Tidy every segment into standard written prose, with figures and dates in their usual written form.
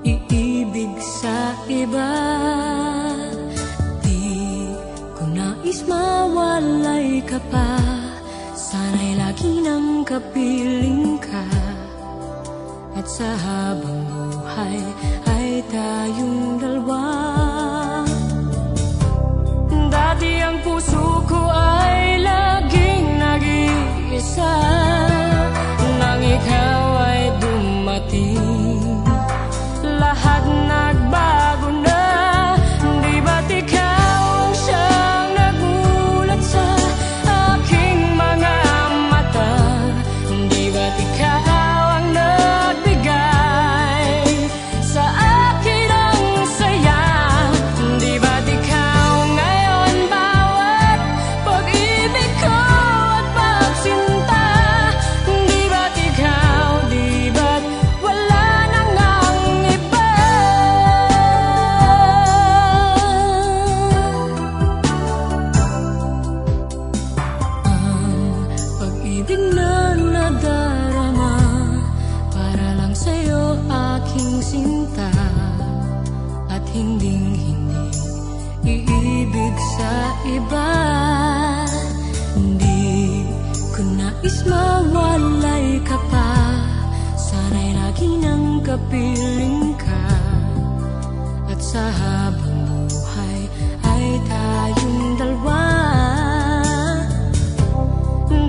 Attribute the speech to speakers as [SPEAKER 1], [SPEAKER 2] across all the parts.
[SPEAKER 1] iibig sa iba. Di ko nais mawalay ka pa, sana'y lagi nang kapiling ka. At sa habang buhay ay tayong dalawa. Dati ang puso ko ay laging nag-iisa, nang ikaw ay dumating, lahat nagbago na. Di ba't ikaw ang siyang nagulat sa aking mga mata? Di ba't ikaw ang nagbigay sa akin ang saya? Di ba't ikaw ngayon bawat pag-ibig ko at pagsinta? Di ba't ikaw, di ba't wala nang ang iba? Ang pag-ibig na nadarama para lang sa'yo aking sinta, at hinding-hindi iibig sa iba. Hindi ko nais mawalay ka pa, sana'y lagi nang kapiling ka. At sa habang buhay ay tayong dalawa.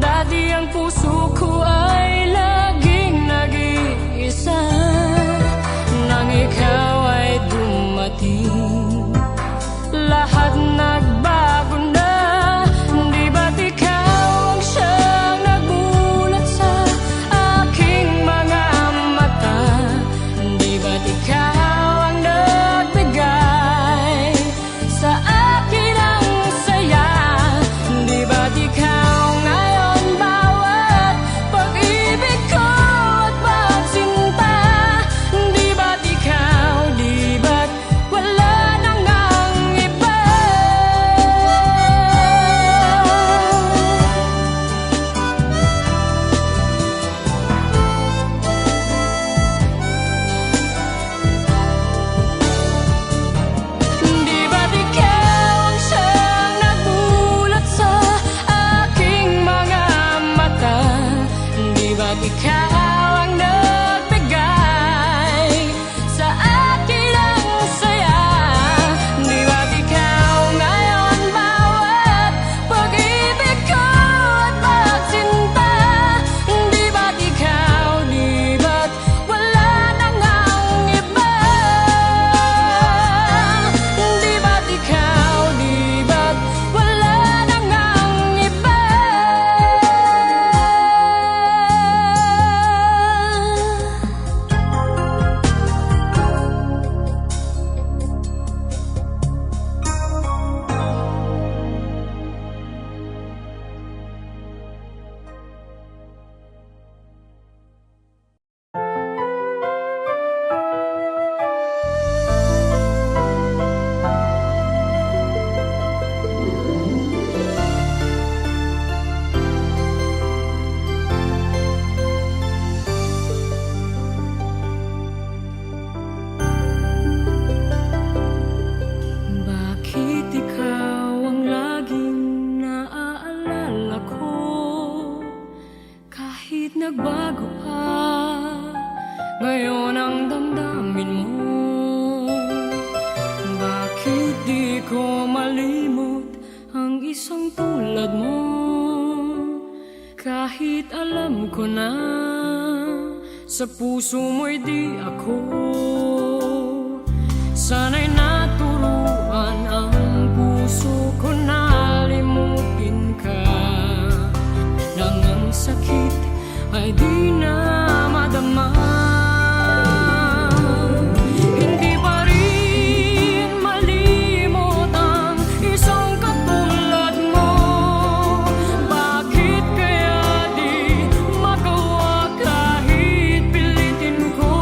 [SPEAKER 1] Dati ang puso ko ay laging nag-iisa, nang ikaw ay dumating, lahat nagbago na. Di ba't ikaw ang siyang nagulat sa aking mga mata? Di ba't ikaw ang nagbigay sa akin ang saya? Di ba't ikaw ngayon bawat pag-ibig ko at pagsinta? Di ba't ikaw, di ba't wala nang ang iba? Di ba't ikaw ang siyang nagulat sa aking mga mata? Di ba't ikaw ang nagbigay sa akin ang saya? Di ba't ikaw ngayon bawat pag-ibig ko at pagsinta? Di ba't ikaw, di ba't wala nang ang iba? Di ba't ikaw, di ba't wala nang ang iba? Bakit ikaw ang laging naaalala ko? Kahit nagbago ka, ngayon ang damdamin mo. Bakit di ko malimot ang isang tulad mo? Kahit alam ko na sa puso mo'y di ako. Sana'y naturuan ang puso ko na limutin ka, nang ang sakit ay di na madama. Hindi pa rin malimot ang isang katulad mo. Bakit kaya di magawa kahit pilitin ko?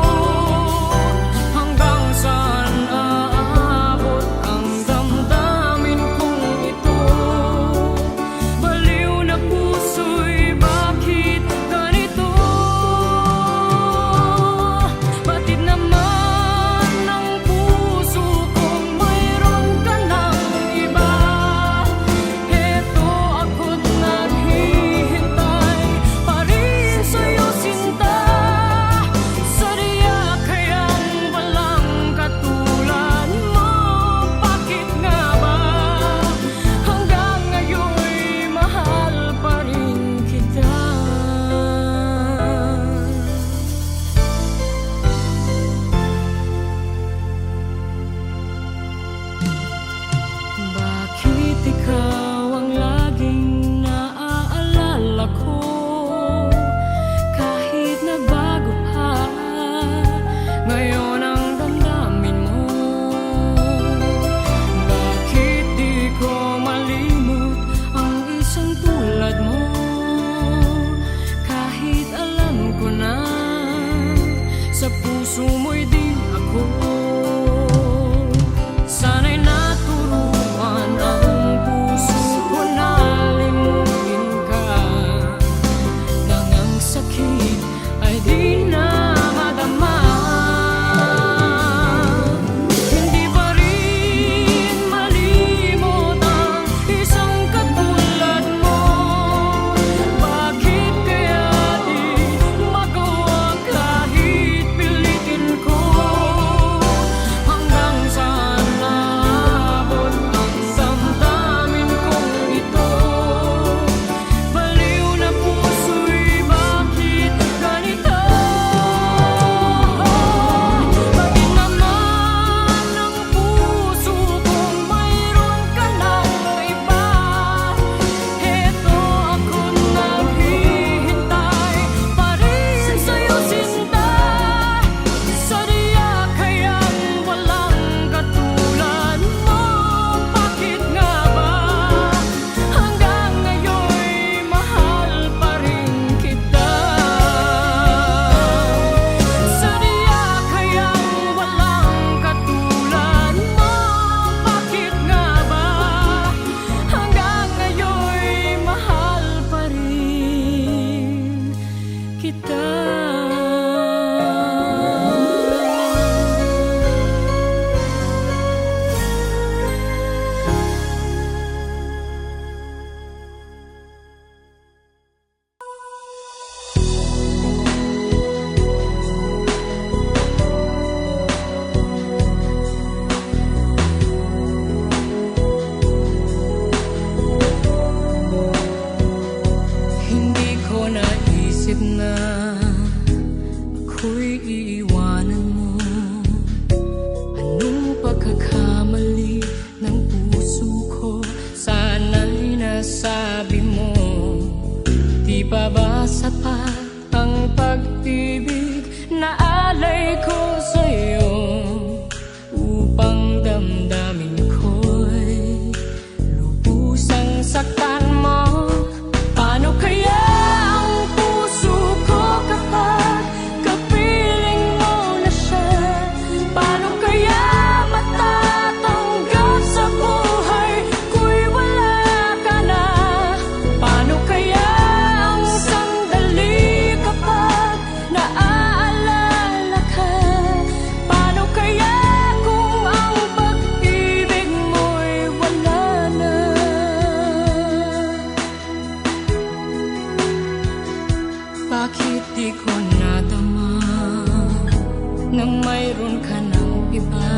[SPEAKER 1] ka ng iba.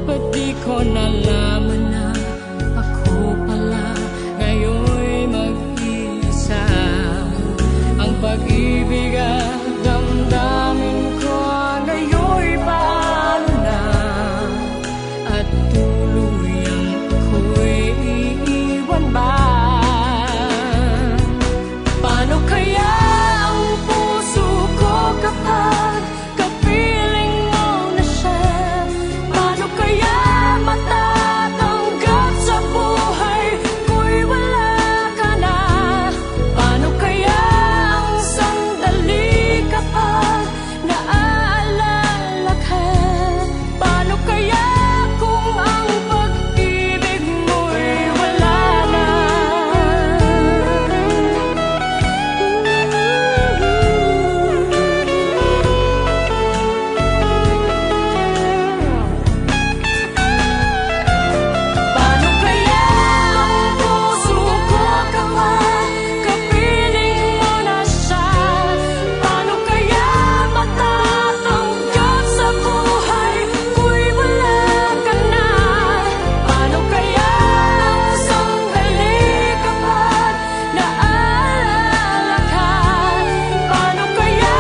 [SPEAKER 1] Ba't di ko nalaman na ako pala ngayon'y mag-iisa? Ang pag-ibig at damdamin ko ngayon'y paano na? At tuluyang ako'y iiwan ba? Paano kaya ang puso ko kapag kapiling mo na siya? Paano kaya matatanggap sa buhay ko'y wala ka na? Paano kaya ang sandali kapag naaalala ka? Paano kaya kung ang pag-ibig mo'y wala na? Paano kaya ang puso ko kapag kapiling mo na siya? Paano kaya matatanggap sa buhay ko'y wala ka na? Paano kaya ang sandali kapag naaalala ka? Paano kaya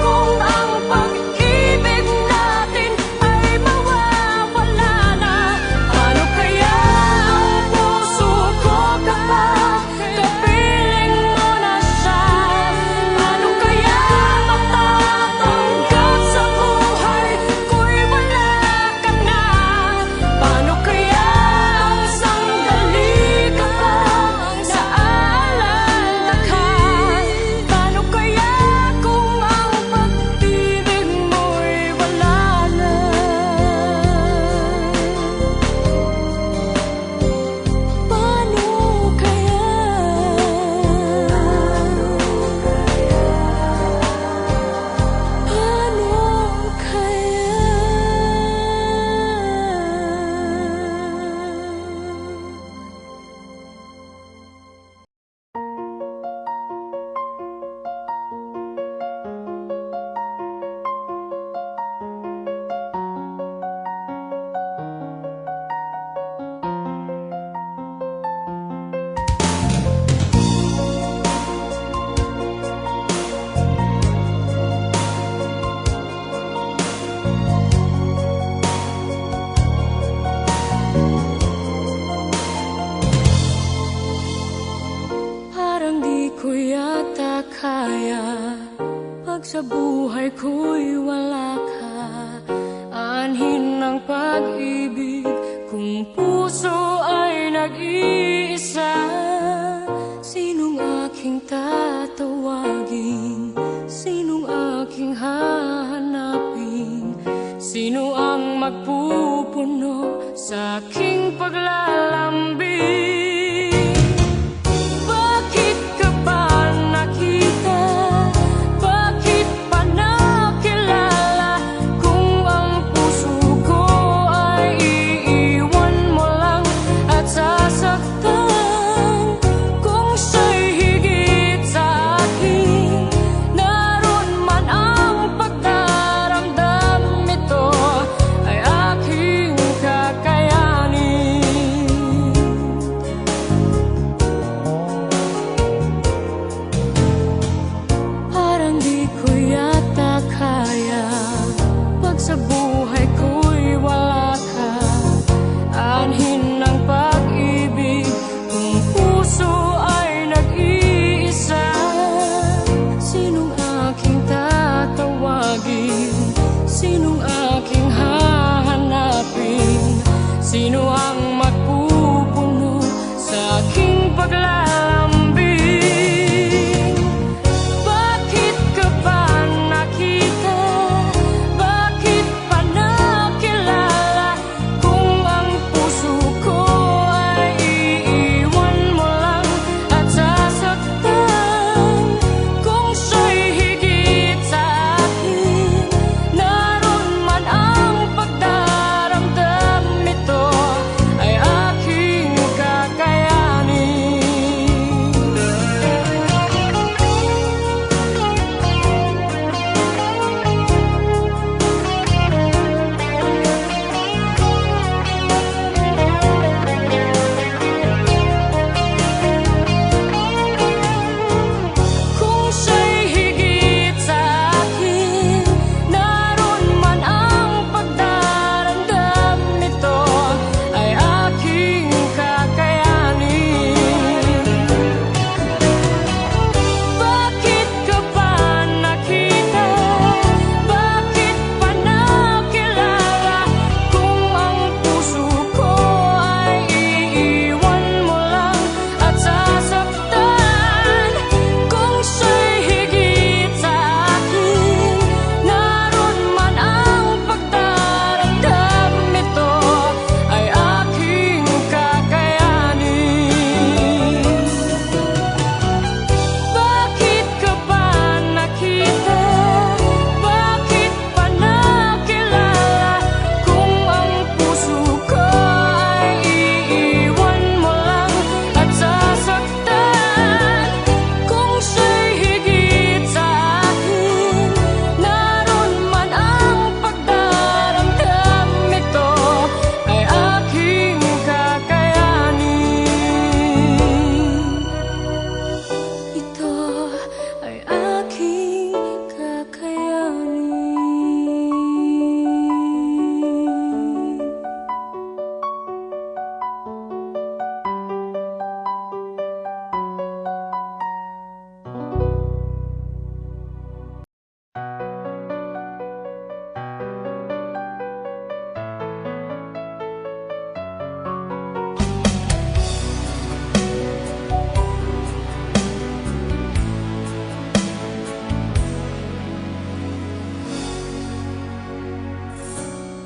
[SPEAKER 1] kung ang pag-ibig natin ay mawawala na? Paano kaya ang puso ko kapag kapiling mo na siya? Paano kaya matatanggap sa buhay ko'y wala ka na? Paano kaya ang sandali kapag naaalala ka? Paano kaya kung ang pag-ibig mo'y wala na? Paano Parang di ko yata kaya pag sa buhay ko'y wala ka. Anhin ng pag-ibig kung puso ay nag-iisa. Sinong aking tatawagin? Sinong aking hahanapin? Sino ang magpupuno sa aking paglalambing? Bakit ka ba nakita? Bakit pa nakilala? Kung ang puso ko ay iiwan mo lang at sasaktan. Kung siya'y higit sa akin, naroon man ang pagdaramdam, ito ay aking kakayanin. Parang di ko yata kaya pag sa buhay ko'y wala ka. Anhin ng pag-ibig kung puso ay nag-iisa. Sinong aking tatawagin? Sinong aking hahanapin? Sino ang magpupuno sa aking paglalambing? Bakit ka ba nakita? Bakit pa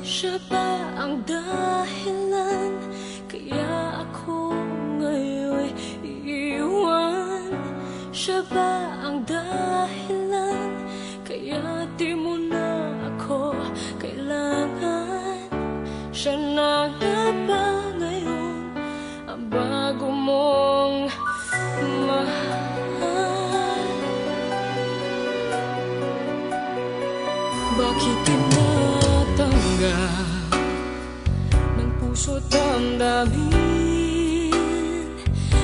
[SPEAKER 1] Siya ba ang dahilan kaya ako ngayon iiwan? Siya ba ang dahilan kaya di mo na ako kailangan? Siya na nga ba ngayon ang bago mong mahal? Bakit tinatanggap ng puso't damdamin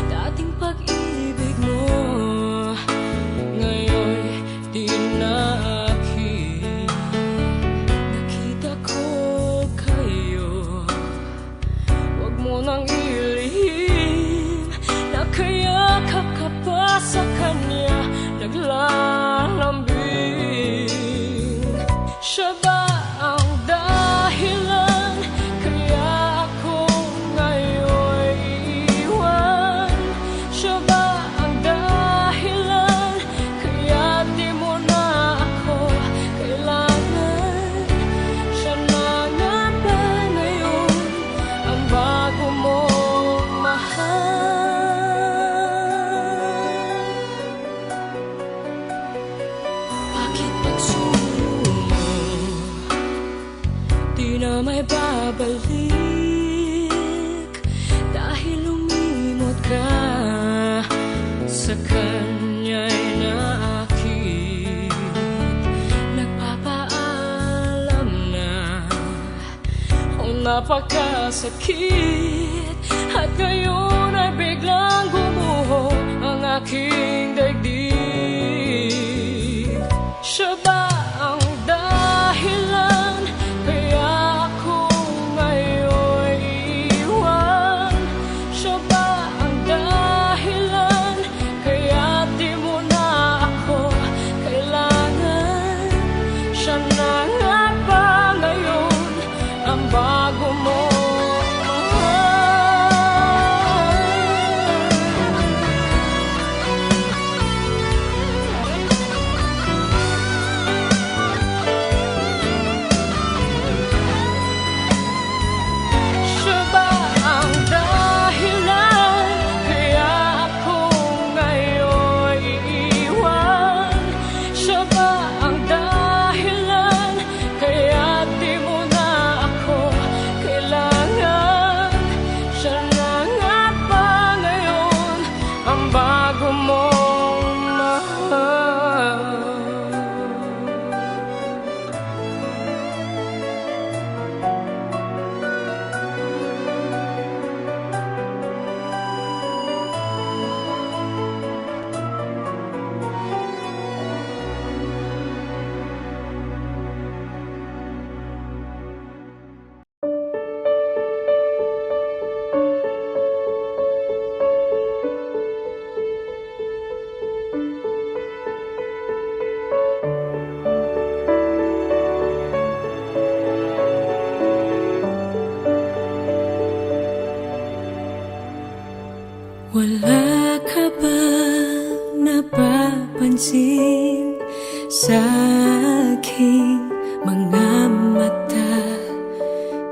[SPEAKER 1] dating pag-ibig mo? Ngayon di na akin. Nakita ko kayo, wag mo nang ilihim. Nakayakap ka pa sa kanya, naglalambing. Siya ba ang dahilan kaya ako ngayon iiwan? Siya ba ang dahilan kaya di mo na ako kailangan? Siya na nga ba ngayon ang bago mong mahal? Bakit pagsuyo mo di na may babalik? Dahil lumimot ka sa kanya'y naakit. Nagpapaalam na napakasakit, at ngayon ay biglang gumuho ang aking daigdig. Siya ba ang dahilan kaya ako ngayon iiwan? Siya ba ang dahilan kaya di mo na ako kailangan? Siya na nga ba ngayon ang bago mo bago mong mahal?
[SPEAKER 2] Wala ka ba napapansin sa aking mga mata?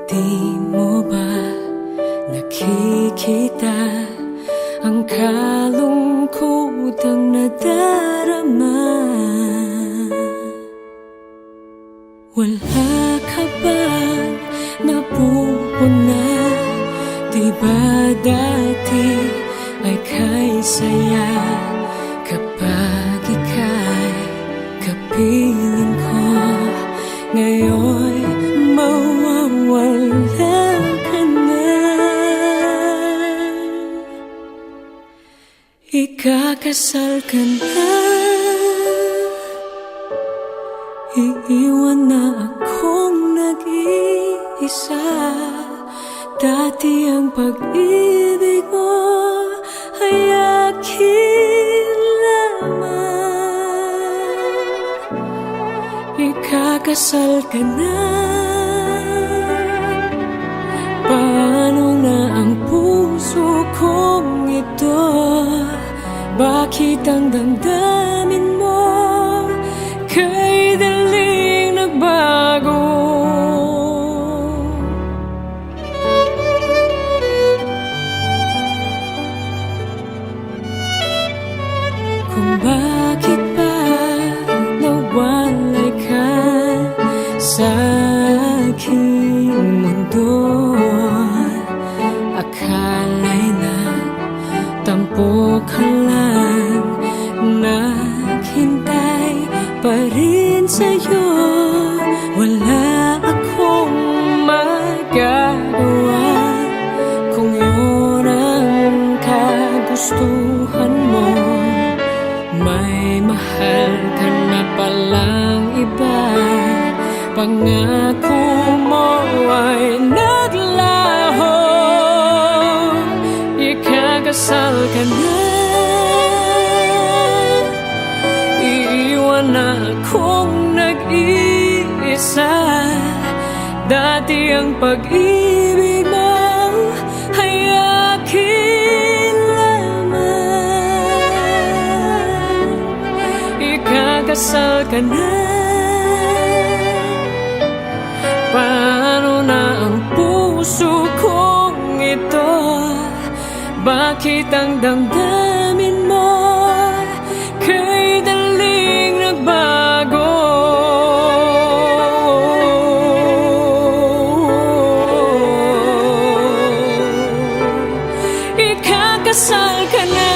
[SPEAKER 2] Di mo ba nakikita ang kalungkotang nadarama? Wala ka ba napupuna? Di ba dati ay kay saya kapag ika'y kapiling ko? Ngayon mawawala ka na. Ikakasal ka na, iiwan na akong nag-iisa. Dati ang pag-ibig mo ay akin lamang. Ikakasal ka na, paano na ang puso kong ito? Bakit ang damdamin mo kay daling nagbago? pangako mo ay naglaho. Ikakasal ka na, iiwan na akong nag-iisa. Dati ang pag-ibig mo ay akin lamang. Ikakasal ka na, paano na ang puso kong ito? Bakit ang damdamin mo kay daling nagbago? Ikakasal ka na,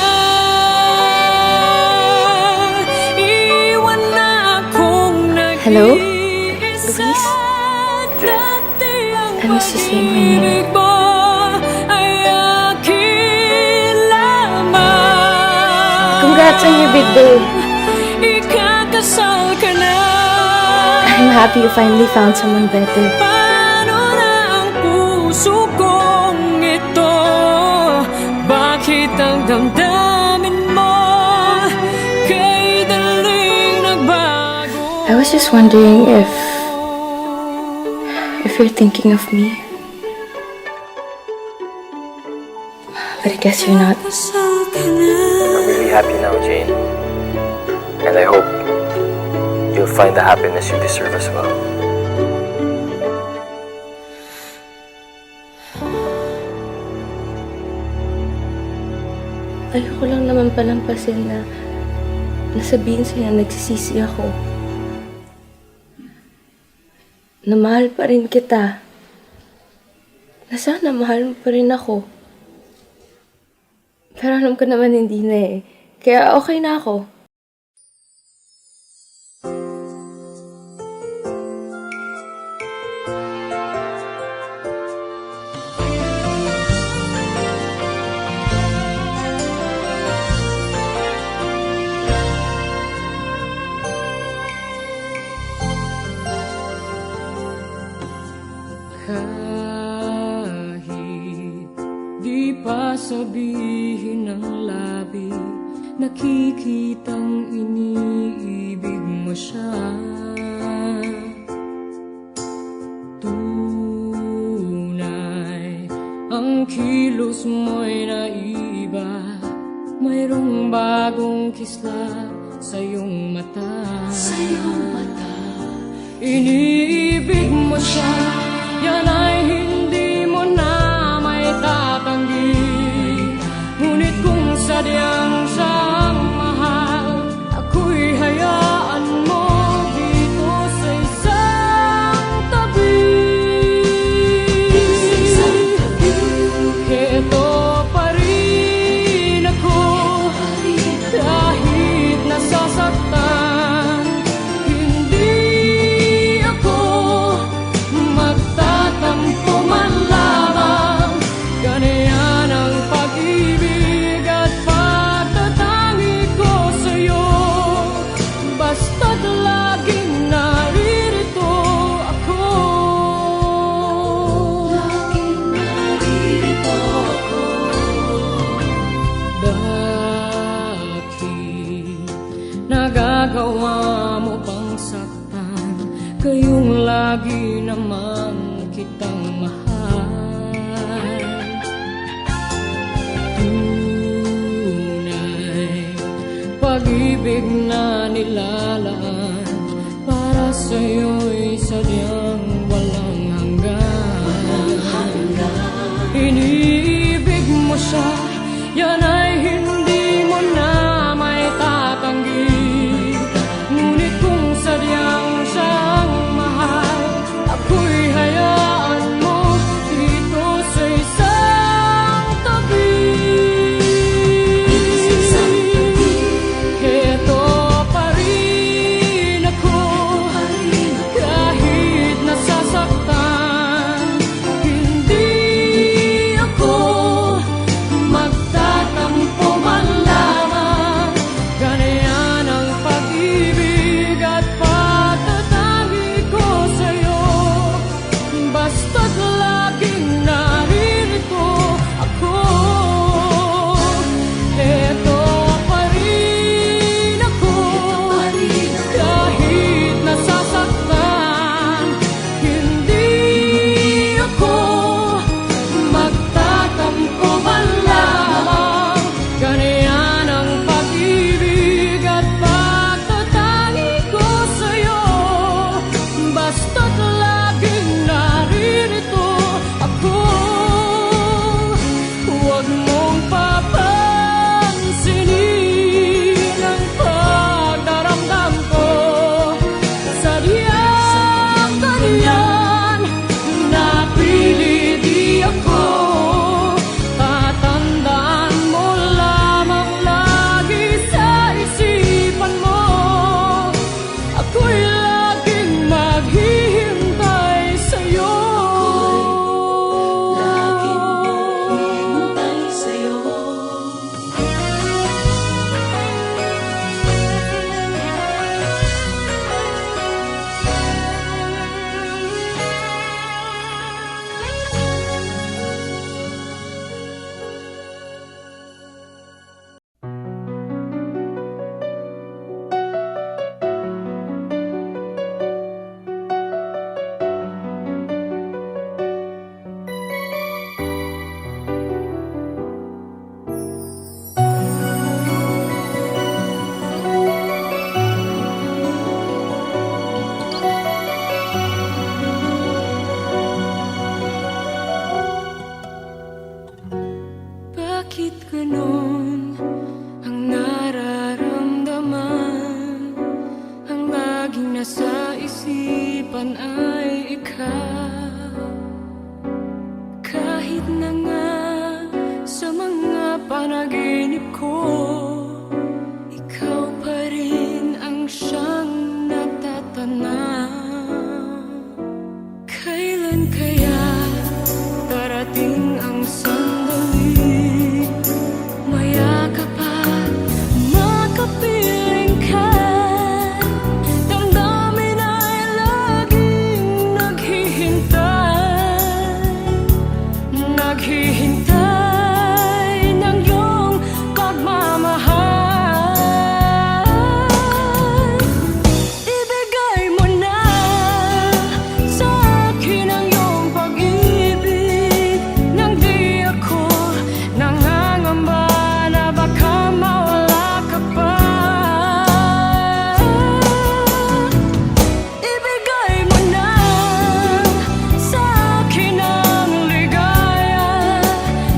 [SPEAKER 2] iwan na akong nag-iisa.
[SPEAKER 3] Hello? Luis? I miss you saying my name. Congrats on your big day.
[SPEAKER 2] Ikakasal ka na,
[SPEAKER 3] I'm happy you finally found someone better.
[SPEAKER 2] paano na ang puso kong ito? Bakit ang damdamin mo kay daling nagbago?
[SPEAKER 3] I was just wondering if you're thinking of me. But I guess you're not.
[SPEAKER 2] Ikakasal ka na,
[SPEAKER 4] I'm really happy now, Jane. And I hope you'll find the happiness you deserve as well.
[SPEAKER 3] Ayoko lang naman palampasin na nasabihin sa'yo na nagsisisi ako. Na mahal pa rin kita. Na sana mahal mo pa rin ako. Pero alam ko naman hindi na eh. Kaya okay na ako.
[SPEAKER 2] kahit di pa sabihin ng labi, nakikitang iniibig mo siya. Tunay ang kilos mo'y naiba, mayroong bagong kislap sa iyong mata. Iniibig mo siya, yan ay hindi mo na may tatanggi. Ngunit kung sadyang siyang mahal, ako'y hayaan mo dito sa isang tabi. Heto pa rin ako, kahit nasasaktan. Nagagawa mo bang saktan, kayong lagi naman kitang mahal? Tunay pag-ibig na nilalaan para sa'yo'y sadyang walang hanggan. Iniibig mo siya, yan ay hindi mo na may tatanggi. Ngunit kung sadyang siyang mahal, ako'y hayaan mo dito sa isang tabi. Heto pa rin ako, kahit Kailan kaya darating ang sandali, mayakap at makapiling ka, damdamin ay laging naghihintay ng iyong pagmamahal. Ibigay mo na sa akin ang iyong pag-ibig, nang di ako nangangamba na baka mawala ka pa. Ibigay mo na sa akin ang ligaya,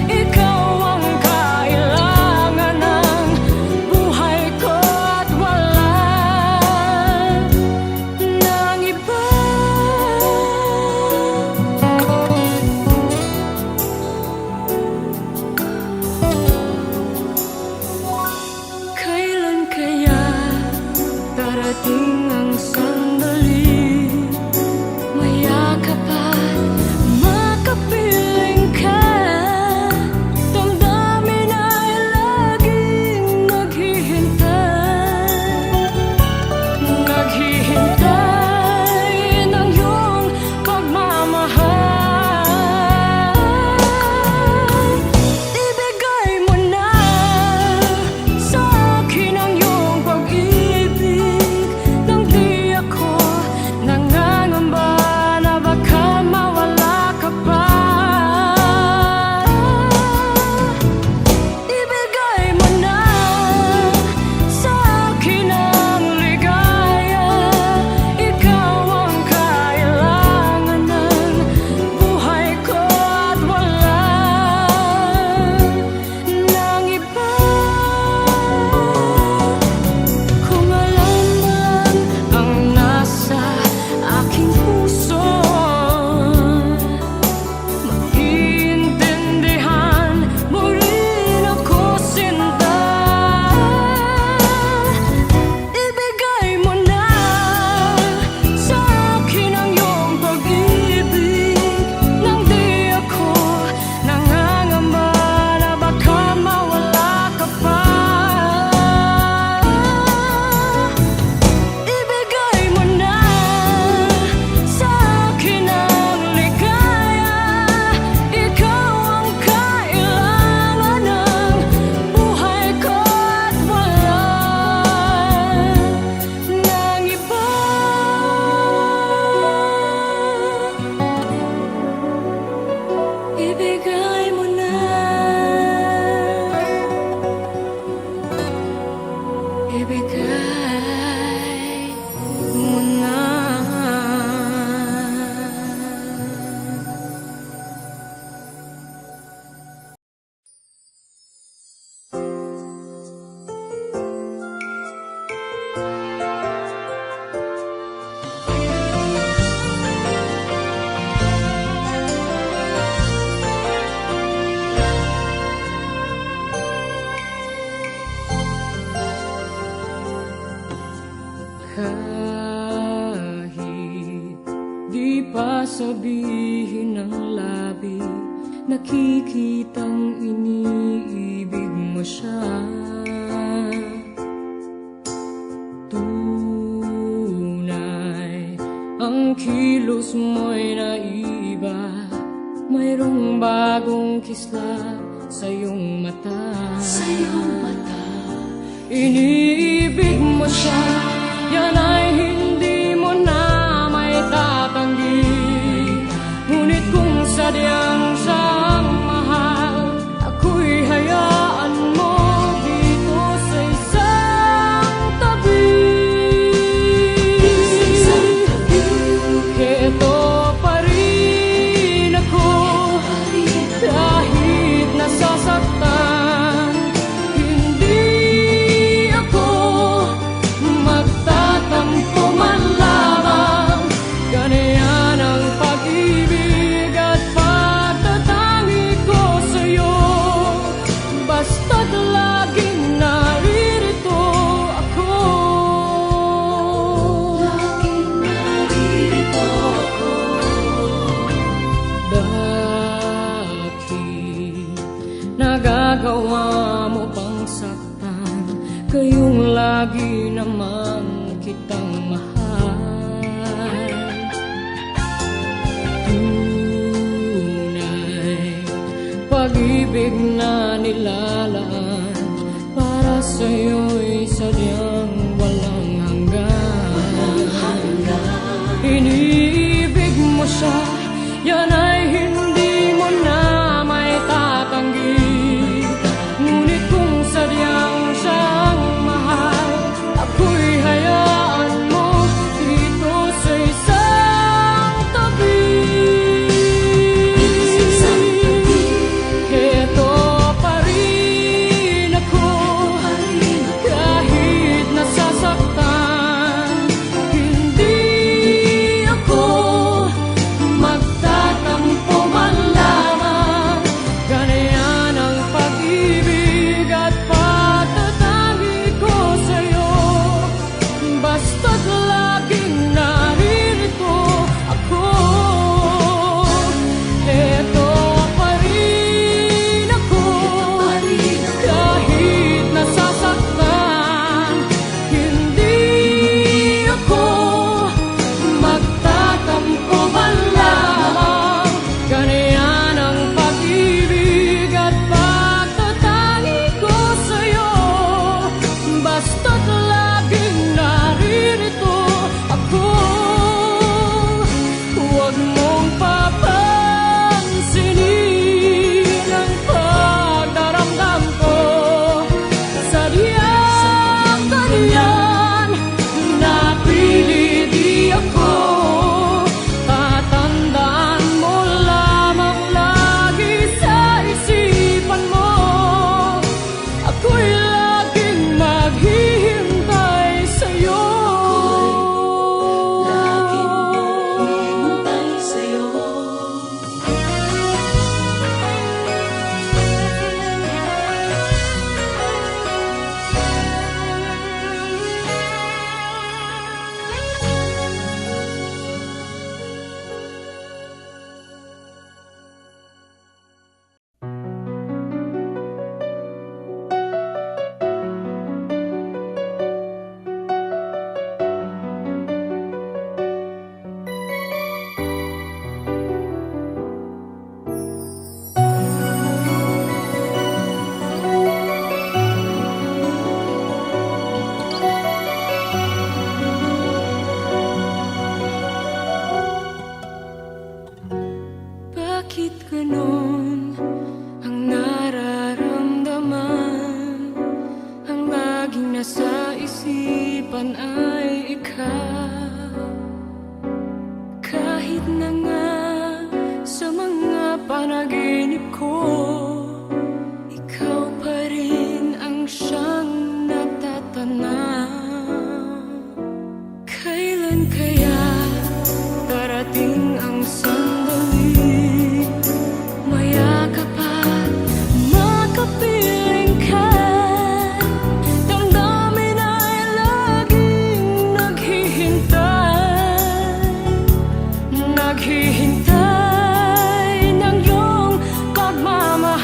[SPEAKER 2] ikaw ang kailangan ng buhay ko at wala nang iba. Kailan kaya darating ang sandali, mayakap at makapiling ka, damdamin ay laging naghihintay ng iyong pagmamahal. Ibigay mo na sa akin ang iyong pag-ibig, nang di ako nangangamba na baka mawala ka pa. Ibigay mo na sa akin ang ligaya, ikaw ang kailangan ng buhay ko at wala nang iba. Kung alam mo lang ang nasa aking puso, maiintindihan mo rin ako, sinta. Ibigay mo na sa akin ang iyong pag-ibig, nang di ako nangangamba na baka mawala ka pa. Ibigay mo na sa akin ang ligaya, ikaw ang kailangan ng buhay ko at wala nang iba. Ibigay mo na, ibigay mo na. Kahit di pa sabihin ng labi, nakikitang iniibig mo siya. Tunay ang kilos mo'y naiba, mayroong bagong kislap sa iyong mata. Iniibig mo siya, yan ay hindi mo na may tatanggi. Ngunit kung sadyang siyang mahal, ako'y hayaan mo dito sa isang tabi. Heto pa rin ako, kahit nasasaktan. Hindi ako magtatampo Nagawa mo bang saktan? Kayong lagi naman kitang mahal. Tunay, pag-ibig na nilalaan para sa'yo'y sadyang walang hanggan. Iniibig mo siya, yan ay hindi mo na may tatanggi. Ngunit kung sadyang siyang mahal, ako'y hayaan mo dito sa isang tabi. Heto pa rin ako, kahit nasasaktan. Hindi ako magtatampo man lamang. Ganyan ang pag-ibig at pagtatangi ko sa'yo. Basta't laging naririto ako. Heto pa rin ako, kahit nasasaktan. Hindi ako magtatampo man lamang. Ganyan ang pag-ibig at pagtatangi ko sa'yo. Basta't laging naririto ako. Huwag mong papansinin ang pagdaramdam ko. Sadyang ganyan, napili di ako. Tatandaan mo lamang lagi sa isipan mo. Ako'y laging maghihintay sa'yo. Laging maghihintay sa'yo. Bakit ganon ang nararamdaman? Ang laging nasa isipan ay ikaw. Kahit na nga sa mga panaginip ko, ikaw pa rin ang siyang natatanaw. Kailan kaya darating ang sandali? Mayakap at makapiling ka. Damdamin ay laging naghihintay. Naghihintay ng iyong pagmamahal.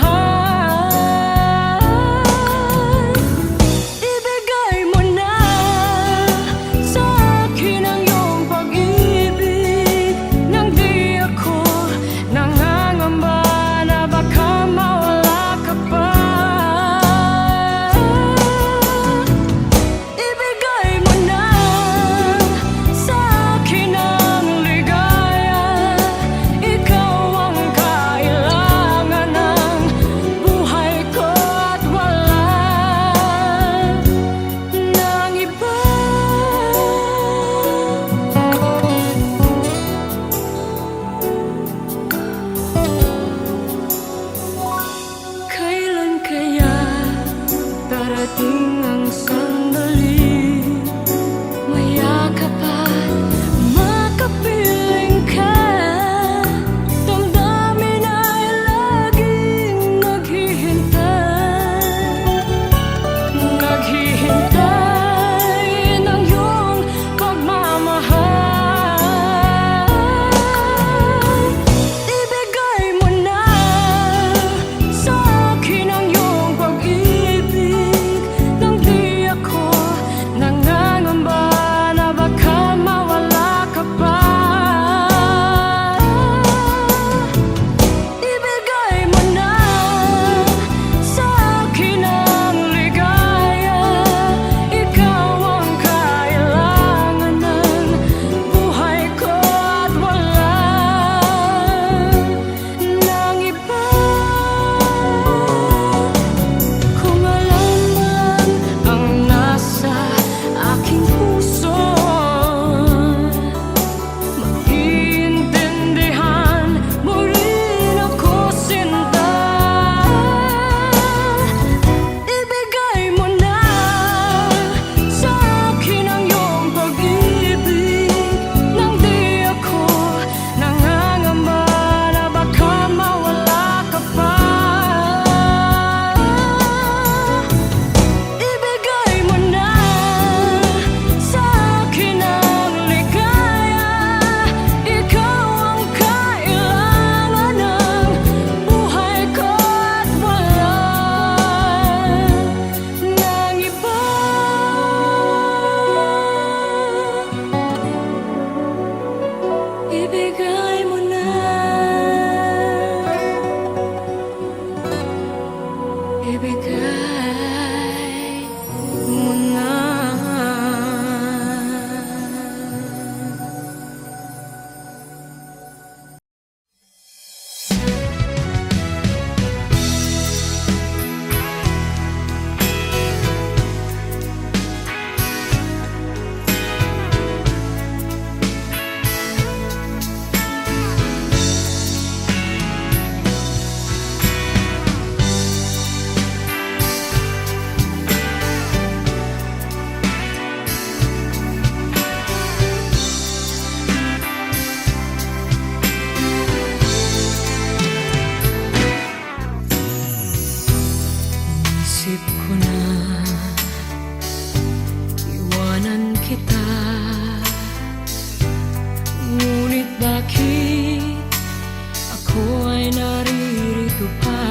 [SPEAKER 2] ito pa?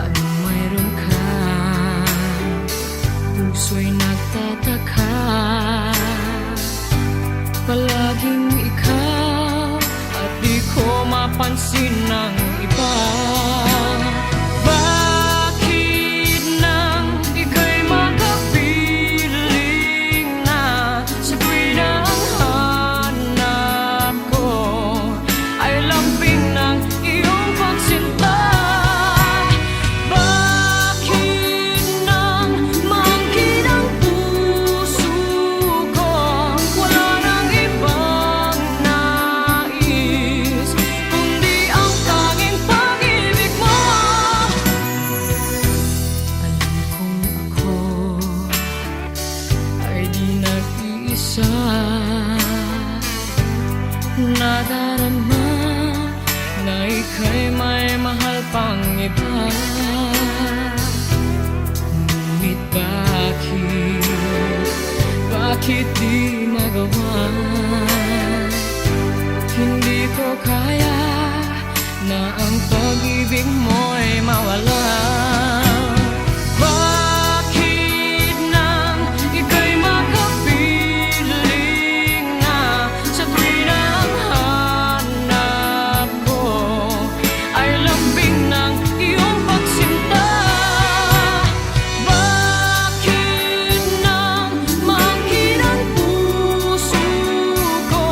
[SPEAKER 2] Anong mayroon ka? Puso'y nagtataka. Palaging ikaw at di ko mapansin ng iba. Bakit nang ika'y makapiling na sa tuwing ang hanap ko ay lambing ng iyong pagsinta? Bakit nang maangkin ang puso ko wala nang ibang nais kundi ang tanging pag-ibig mo? Alam kong ako ay di nag-iisa. Nadarama na ika'y may mahal pang iba. Ngunit bakit di magawa? Hindi ko kaya na ang pag-ibig mo'y mawala. Bakit nang ika'y makapiling na sa tuwing ang hanap ko ay lambing ng iyong pagsinta? Bakit nang maangkin ang puso ko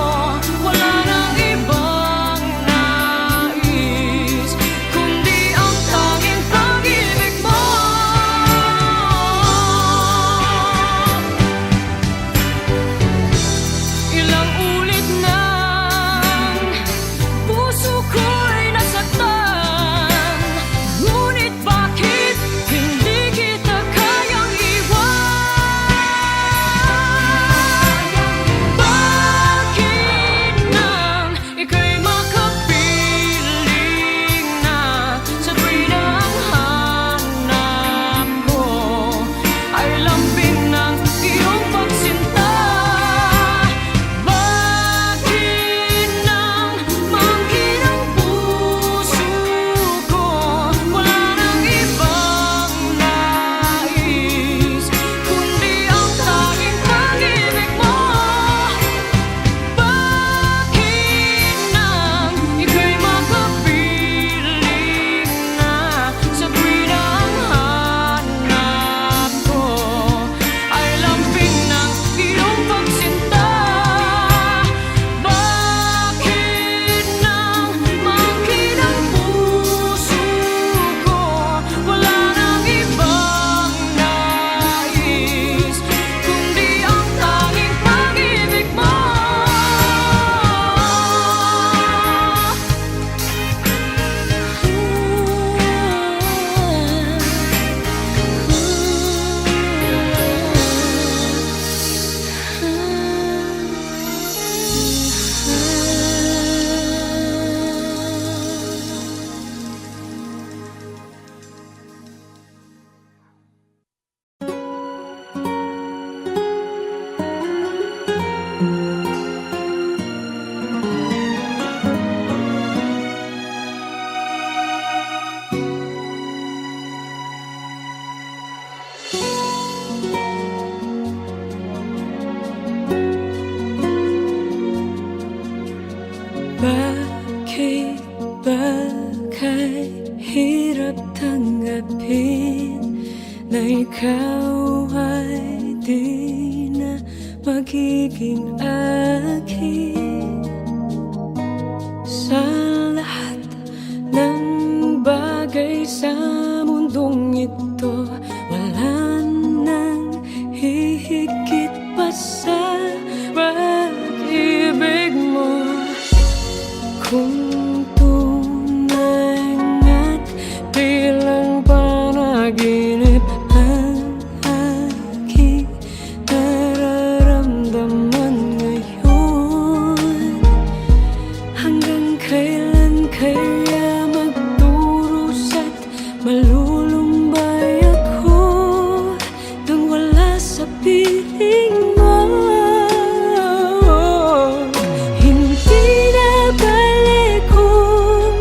[SPEAKER 2] wala nang ibang nais kundi ang tanging pag-ibig mo? Ilang ulit nang puso ko'y nasaktan, ngunit bakit hindi kita kayang iwan? Bakit nang ika'y makapiling na sa tuwing ang hanap ko ay lambing ng iyong pagsinta? Bakit nang maangkin ang puso ko wala nang ibang nais kundi ang tanging pag-ibig mo? Bakit nang ika'y makapiling na sa tuwing ang hanap ko ay lambing ng iyong pagsinta? Bakit nang maangkin ang puso ko wala nang ibang nais kundi ang tanging pag-ibig mo? Bakit ba kay hirap tanggapin na ikaw ay di na magiging akin? Sa lahat ng bagay sa mundong ito wala nang hihigit pa sa pag-ibig mo. Kung tunay nga't bilang panaginip ang aking nararamdaman ngayon, hanggang kailan kaya magdurusa't malulumbay ako nang wala sa piling mo? Hindi na balik kung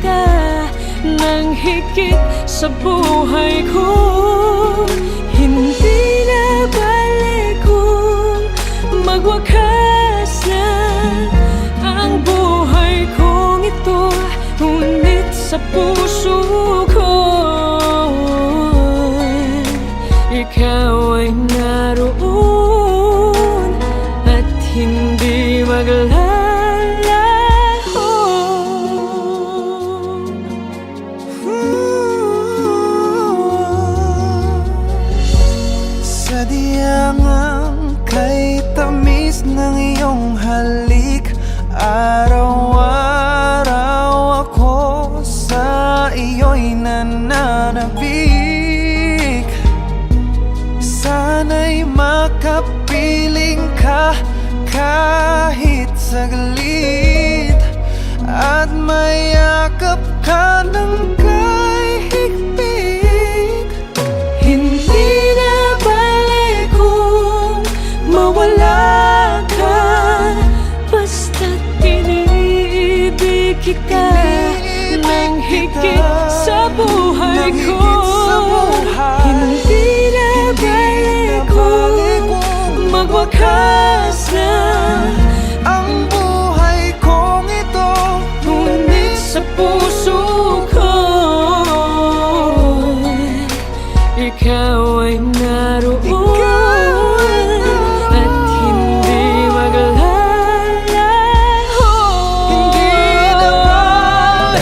[SPEAKER 2] kita ng higit sa buhay ko. Hindi na balik kung magwakas na ang buhay kong ito, ngunit sa puso ko ikaw ay naroon at hindi maglalaho.
[SPEAKER 5] Sadyang kay tamis ng iyong halik, araw-araw ako sa iyo'y nananabik. Sana'y makapiling ka kahit saglit, at mayakap ka ng kay higpit.
[SPEAKER 2] Hindi na balik kung mawala ka, basta't iniibig kita ng higit sa buhay ko. Hindi na balik kung magwakas na
[SPEAKER 5] ang buhay kong ito,
[SPEAKER 2] ngunit sa puso ko ikaw ay naroon at hindi maglalaho.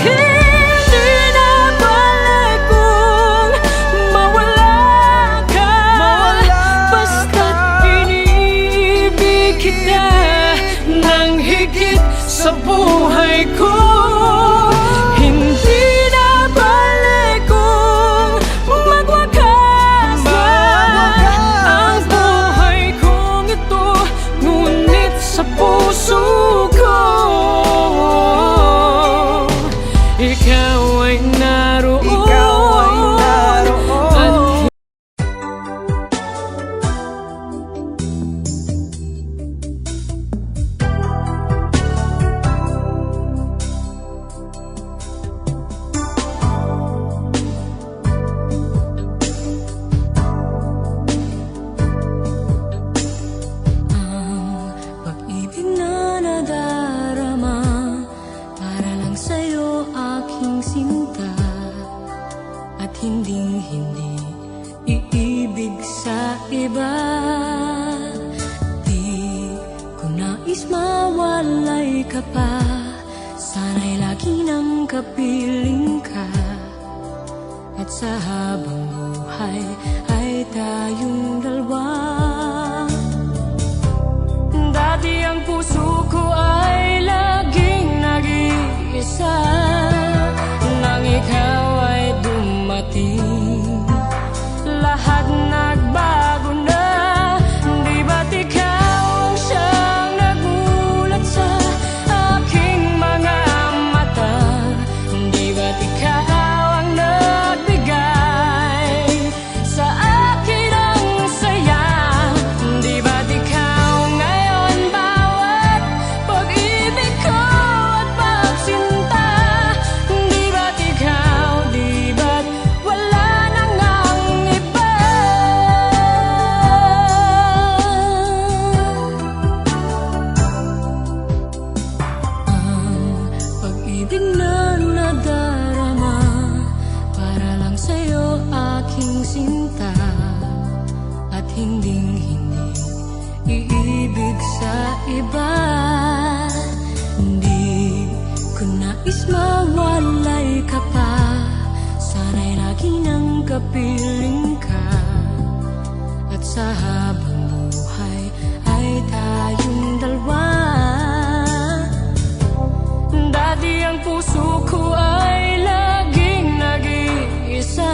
[SPEAKER 2] Hindi na balik kung mawala ka, basta't iniibig kita ng higit sa buhay ko. Hindi na balik kung magwakas na ang buhay kong ito, ngunit sa puso ko ikaw ay naroon at pag-ibig na nadarama para lang sa'yo aking sinta, at hinding-hindi iibig sa iba. Di ko nais mawalay ka pa, sana'y lagi nang kapiling ka, at sa habang buhay ay tayong dalawa. Dati ang puso ko ay laging nag-iisa, nang ikaw ay dumating, lahat nagbago na. Di ba't ikaw ang siyang nagulat sa aking mga mata? Di ba't ikaw ang nagbigay sa akin ang saya? Di ba't ikaw ngayon bawat pag-ibig ko at pagsinta? Di ba't ikaw, di ba't wala nang ang iba? Ang pag-ibig na nadarama para lang sa'yo aking sinta, at hinding-hindi iibig sa iba. Hindi ko nais mawalay ka pa, sana'y lagi nang kapiling ka, at sa habang buhay ay tayong dalawa. Dati ang puso ko ay laging nag-iisa,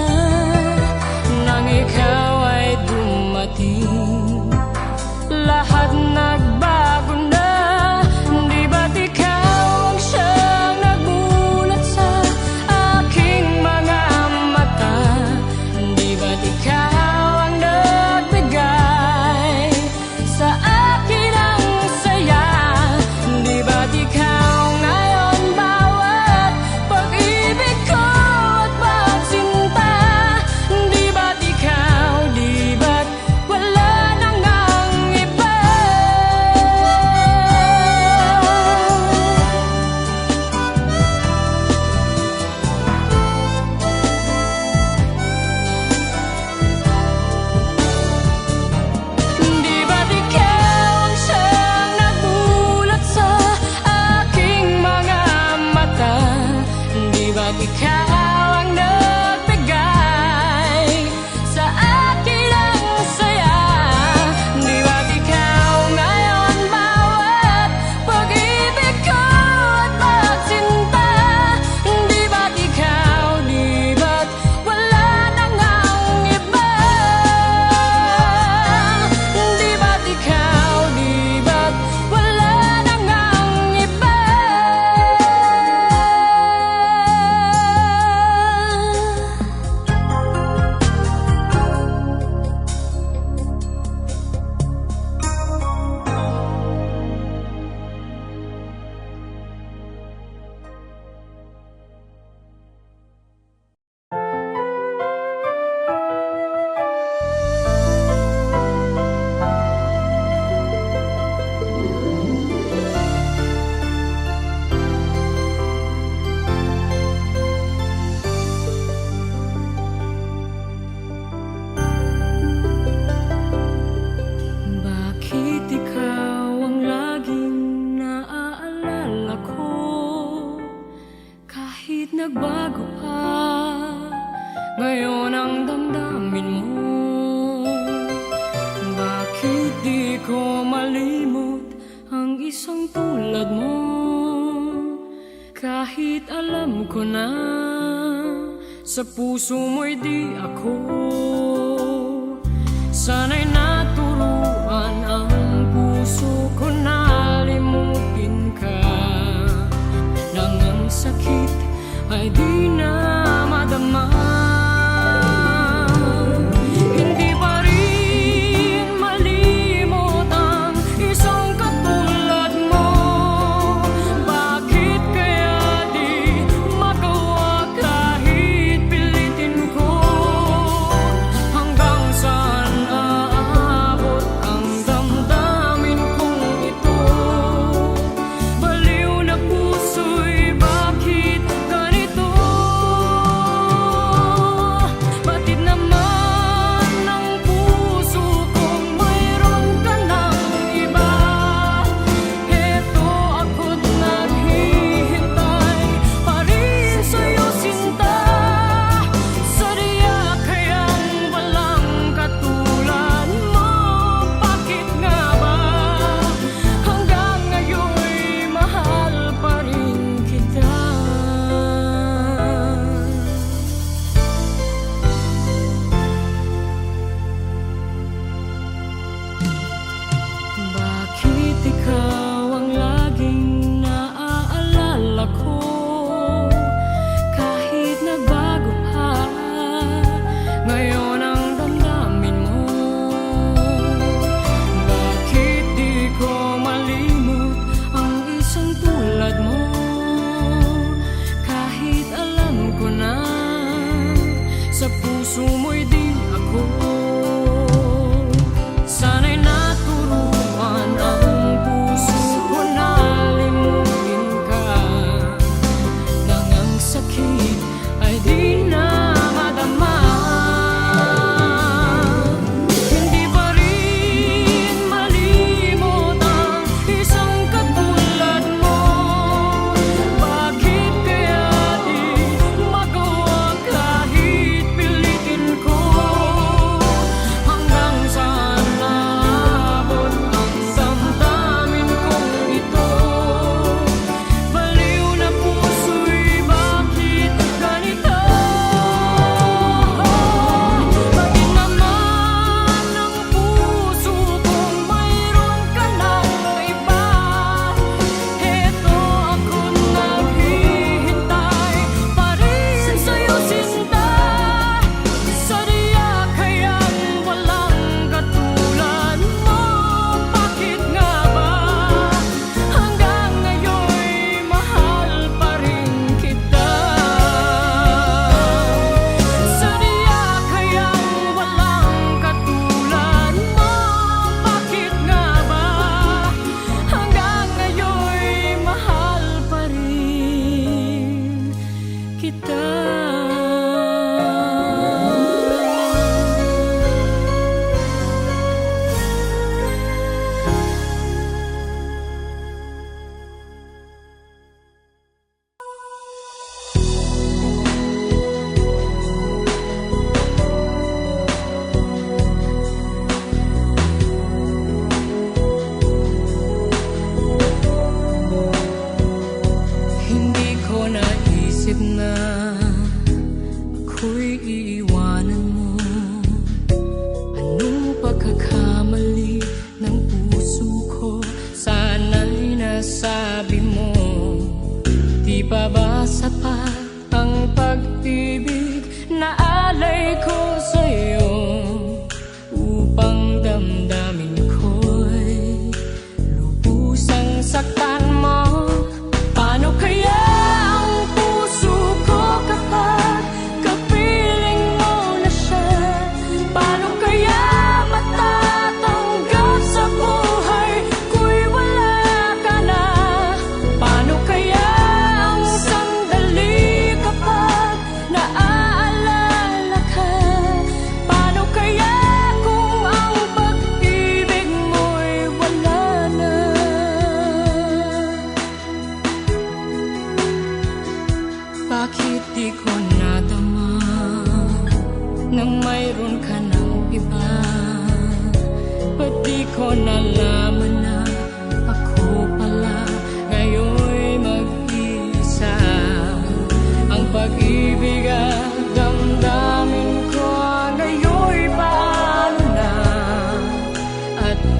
[SPEAKER 2] nang ikaw ay dumating, lahat nagbago na. Di ba't ikaw ang siyang nagulat sa aking mga mata? Di ba't ikaw ang nagbigay sa akin ang saya? Di ba't ikaw ngayon bawat ko malimot ang isang tulad mo. Kahit alam ko na sa puso mo'y di ako. Sana'y naturuan ang puso ko na limutin ka, nang ang sakit ay di na madama. Hindi pa rin malimot ang isang katulad mo. Bakit kaya di magawa kahit pilitin ko? Hanggang saan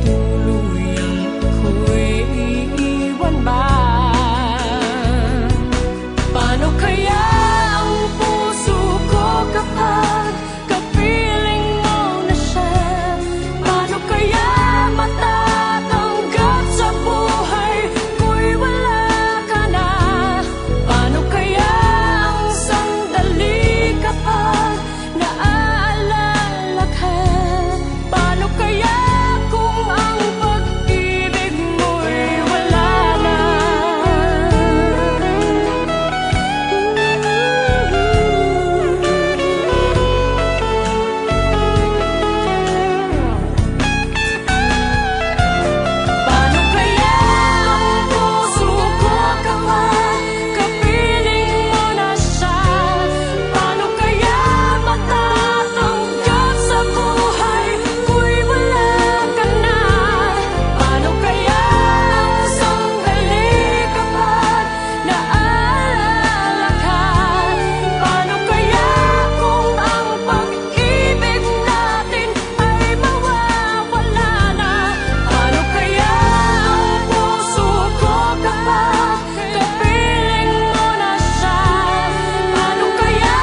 [SPEAKER 2] tuluyang ako'y iiwan ba? Paano kaya ang puso ko kapag kapiling mo na siya? Paano kaya matatanggap sa buhay ko'y wala ka na? Paano kaya ang sandali kapag naaalala ka? Paano kaya kung ang pag-ibig mo'y wala na? Paano kaya ang puso ko kapag kapiling mo na siya? Paano kaya matatanggap sa buhay ko'y wala ka na? Paano kaya ang sandali kapag naaalala ka? Paano kaya kung ang pag-ibig natin ay mawawala na? Paano kaya ang puso ko kapag kapiling mo na siya? Paano kaya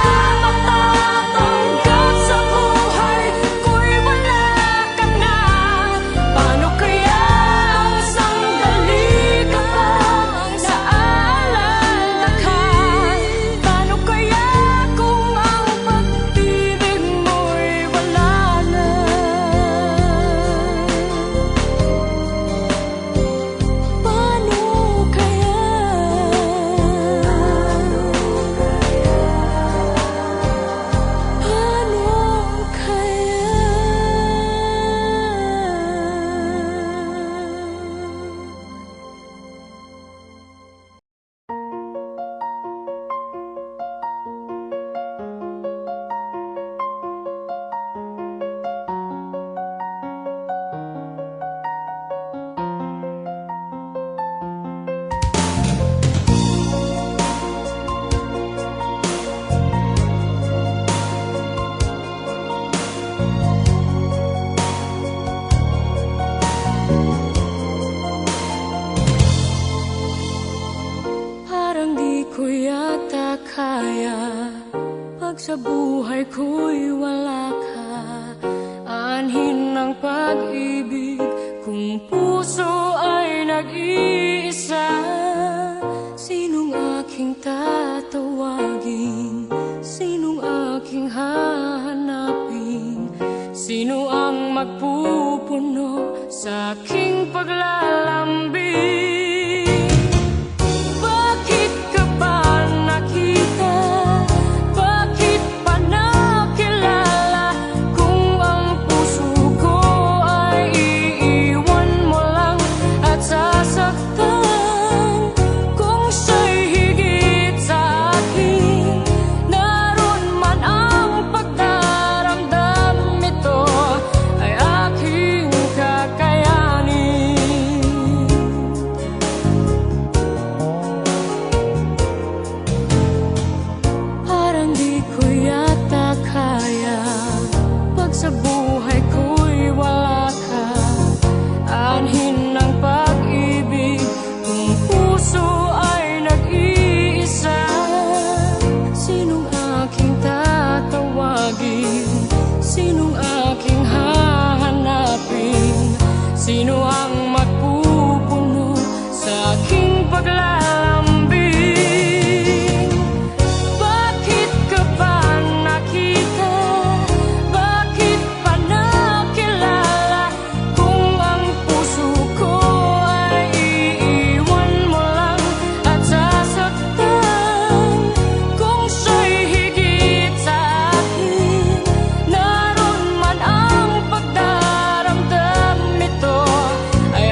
[SPEAKER 2] matatanggap sa buhay ko'y wala ka na? Paano kaya ang sandali kapag naaalala ka? Paano kaya kung ang pag-ibig mo'y wala na? Paano kaya? Parang di ko yata kaya pag sa buhay ko'y wala ka. Anhin ng pag-ibig kung puso ay nag-iisa. Sinong aking tatawagin? Sinong aking hahanapin? Sino ang magpupuno sa aking paglalambing? Bakit ka ba nakita? Bakit pa nakilala? Kung ang puso ko ay iiwan mo lang at sasaktan. Kung siya'y higit sa akin, naroon man ang pagdaramdam nito ay aking kakayanin. Parang di ko yata kaya pag sa buhay ko'y wala ka. Anhin ng pag-ibig kung puso ay nag-iisa. Sinong aking tatawagin? Sinong aking hahanapin? Sino ang magpupuno sa aking paglalambing? Bakit ka ba nakita? Bakit pa nakilala? Kung ang puso ko ay iiwan mo lang at sasaktan. Kung siya'y higit sa akin, naroon man ang pagdaramdam nito ay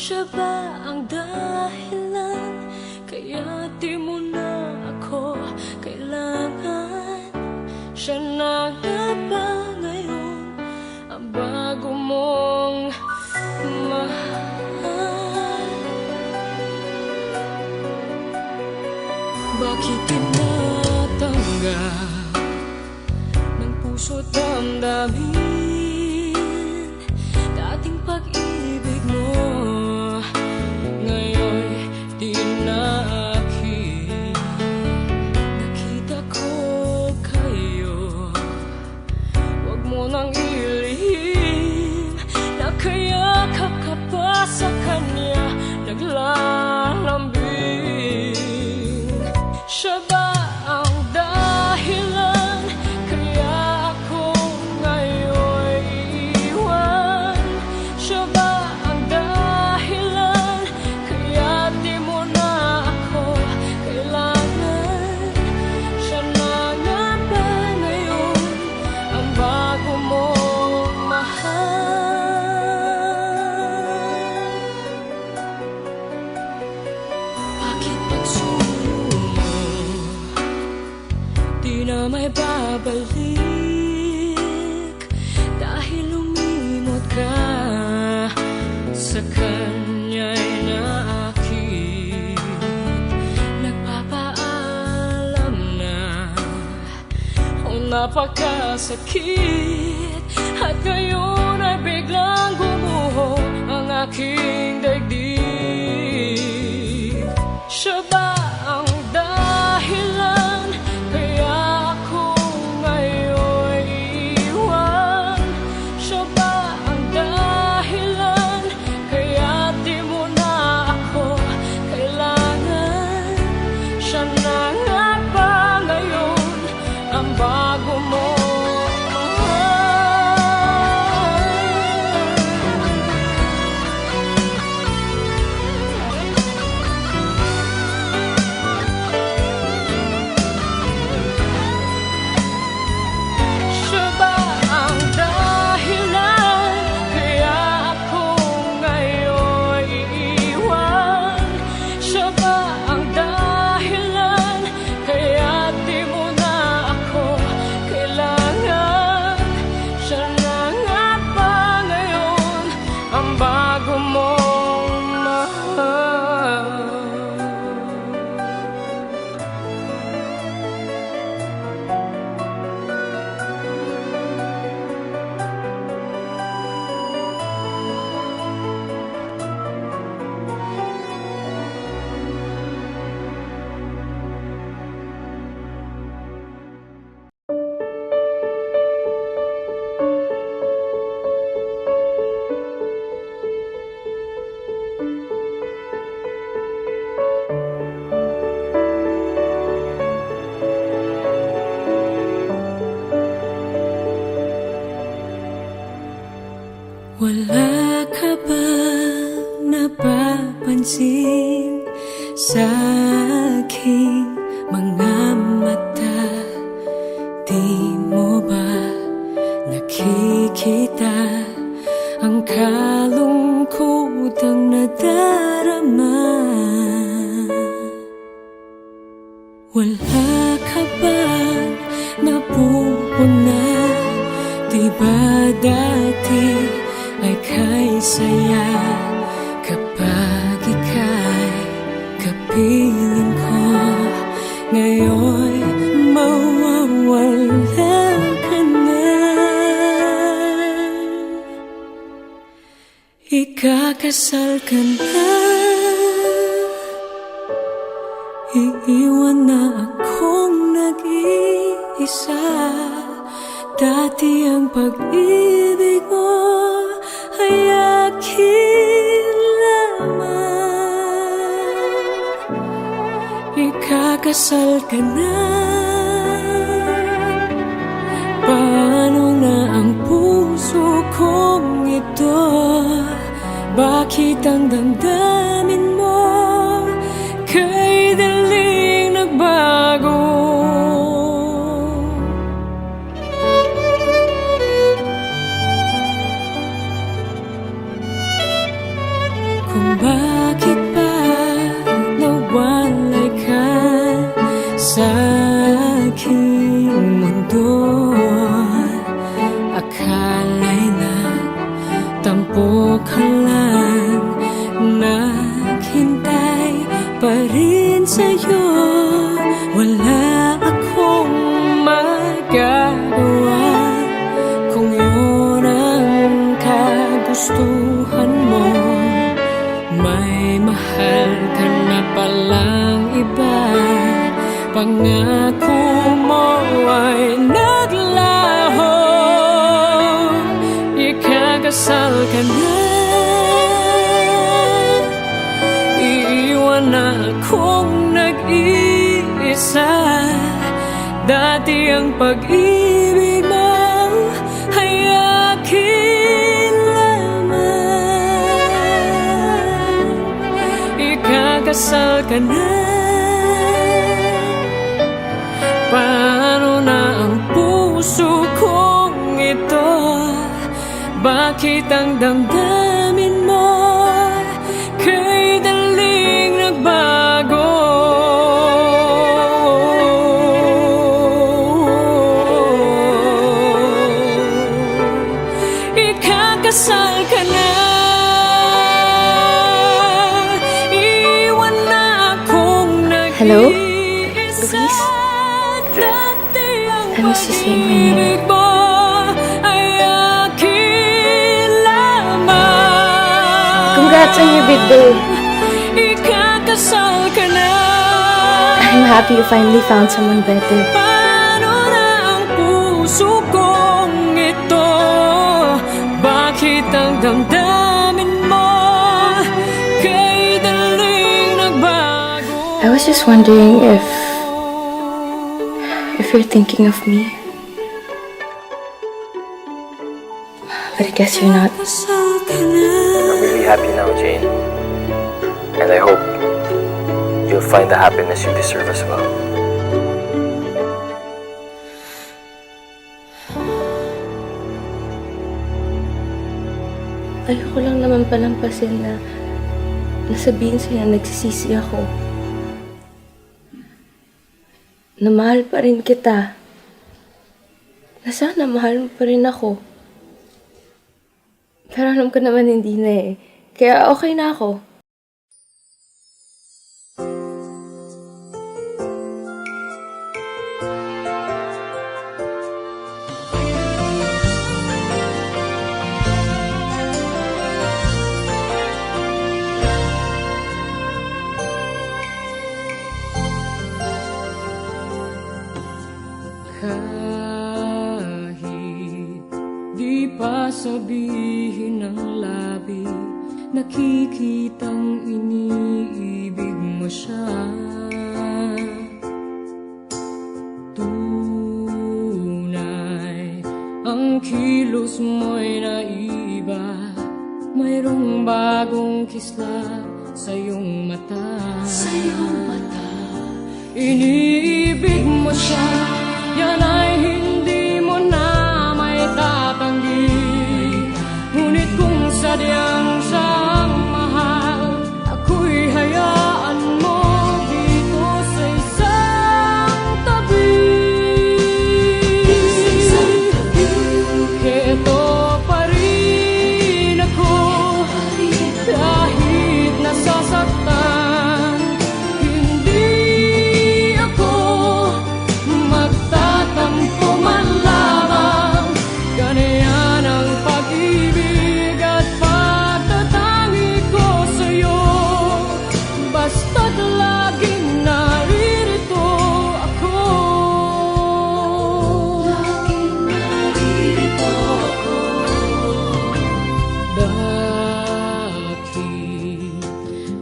[SPEAKER 2] Siya ba ang dahilan kaya di mo na ako kailangan? Siya na nga ba ngayon ang bago mong mahal? Bakit tinatanggap ng puso't damdamin dating pag-ibig mo? Ngayon di na akin. Nakita ko kayo, wag mo nang ilihim. Nakayakap ka pa sa kanya, naglalambing. Siya ba ang dahilan kaya ako ngayon iiwan? Siya ba ang dahilan kaya di mo na ako kailangan? Siya na nga ba ngayon ang bago mong mahal? Bakit pagsulo mo di na may babalik? Dahil lumimot ka sa kanya'y naakit. Nagpapaalam na kung napakasakit, at ngayon ay biglang gumuho ang aking daigdig. Siya ba ang dahilan kaya ako ngayon iiwan? Siya ba ang dahilan kaya di mo na ako kailangan? Siya na nga ba ngayon ang bago mo
[SPEAKER 1] Wala ka ba napapansin sa aking mga mata? Di mo ba nakikita ang kalungkotang nadarama? Wala ka bang napupuna? Di ba dati ay kay saya kapag ika'y kapiling ko? Ngayon mawawala ka na. Ikakasal ka na, iiwan na akong nag-iisa. Dati ang pag-ibig mo ay akin lamang. Ikakasal ka na, paano na ang puso kong ito? Bakit ang damdamin mo kay daling nagbago? Kung
[SPEAKER 2] akala'i nagtampo ka lang, naghintay pa rin sa'yo. Wala akong magagawa kung yun ang kagustuhan mo. May mahal ka na palang iba, pangako mo ay naglaho. Ikakasal ka na, iiwan akong nag-iisa. Dati ang pag-ibig mo ay akin lamang. Ikakasal ka na, paano na ang puso kong ito? Bakit ang damdamin mo kay daling nagbago? Ikakasal ka na, iwan na akong nag-iisa.
[SPEAKER 3] Hello? Luis? I miss you saying my name. Congrats on your big day.
[SPEAKER 2] Ikakasal ka na,
[SPEAKER 3] I'm happy you finally found someone better.
[SPEAKER 2] paano na ang puso kong ito? Bakit ang damdamin mo kay daling nagbago?
[SPEAKER 3] I was just wondering if you're thinking of me. But I guess you're not.
[SPEAKER 2] Ikakasal ka na.
[SPEAKER 4] I'm really happy now, Jane. And I hope you'll find the happiness you deserve as well.
[SPEAKER 3] Ayoko lang naman palampasin na nasabihin sa'yo na nagsisisi ako. Na mahal pa rin kita. Na sana mahal mo pa rin ako. Pero alam ko naman hindi na eh. Kaya okay na ako.
[SPEAKER 2] Kahit di pa sabihin ng labi, nakikitang iniibig mo siya. Tunay ang kilos mo'y naiba, mayroong bagong kislap sa iyong mata. Iniibig mo siya, yan ay hindi mo na may tatanggi. Ngunit kung sadyang siyang mahal, ako'y hayaan mo dito sa isang tabi. Heto pa rin ako, kahit nasasaktan. Hindi ako magtatampo man lamang. Ganyan ang pag-ibig at pagtatangi ko sa'yo. Basta't laging naririto ako. Bakit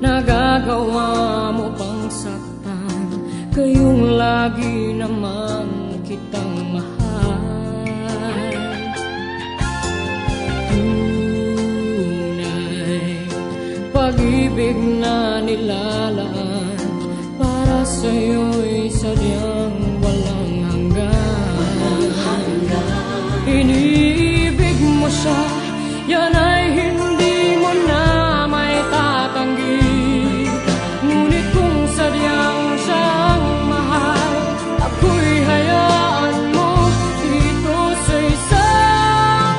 [SPEAKER 2] nagagawa mo pang saktan? Kayong lagi naman kitang mahal. Tunay pag-ibig na nilalaan para sa'yo'y sadyang walang hanggan. Iniibig mo siya, yan ay hindi mo na may tatanggi. Ngunit kung sadyang siyang mahal, ako'y hayaan mo dito sa isang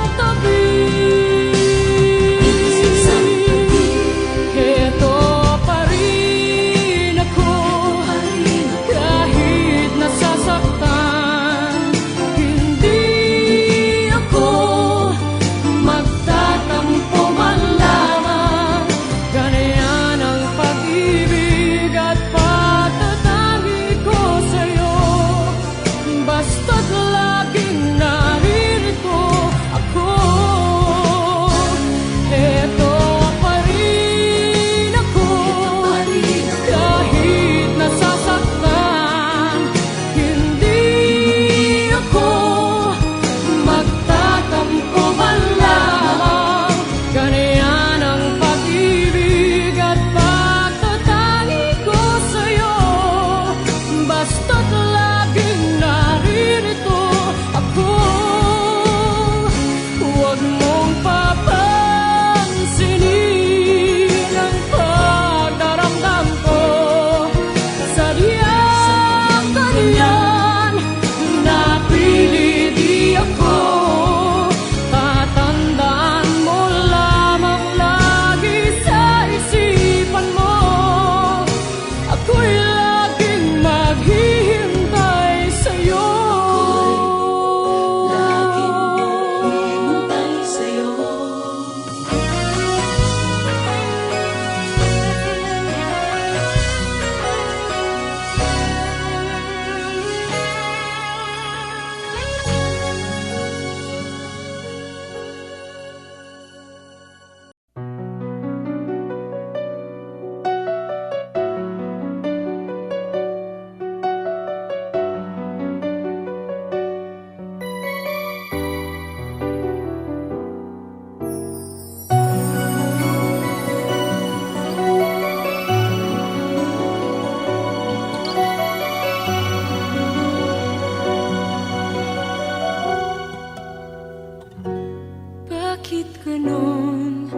[SPEAKER 1] Bakit ganon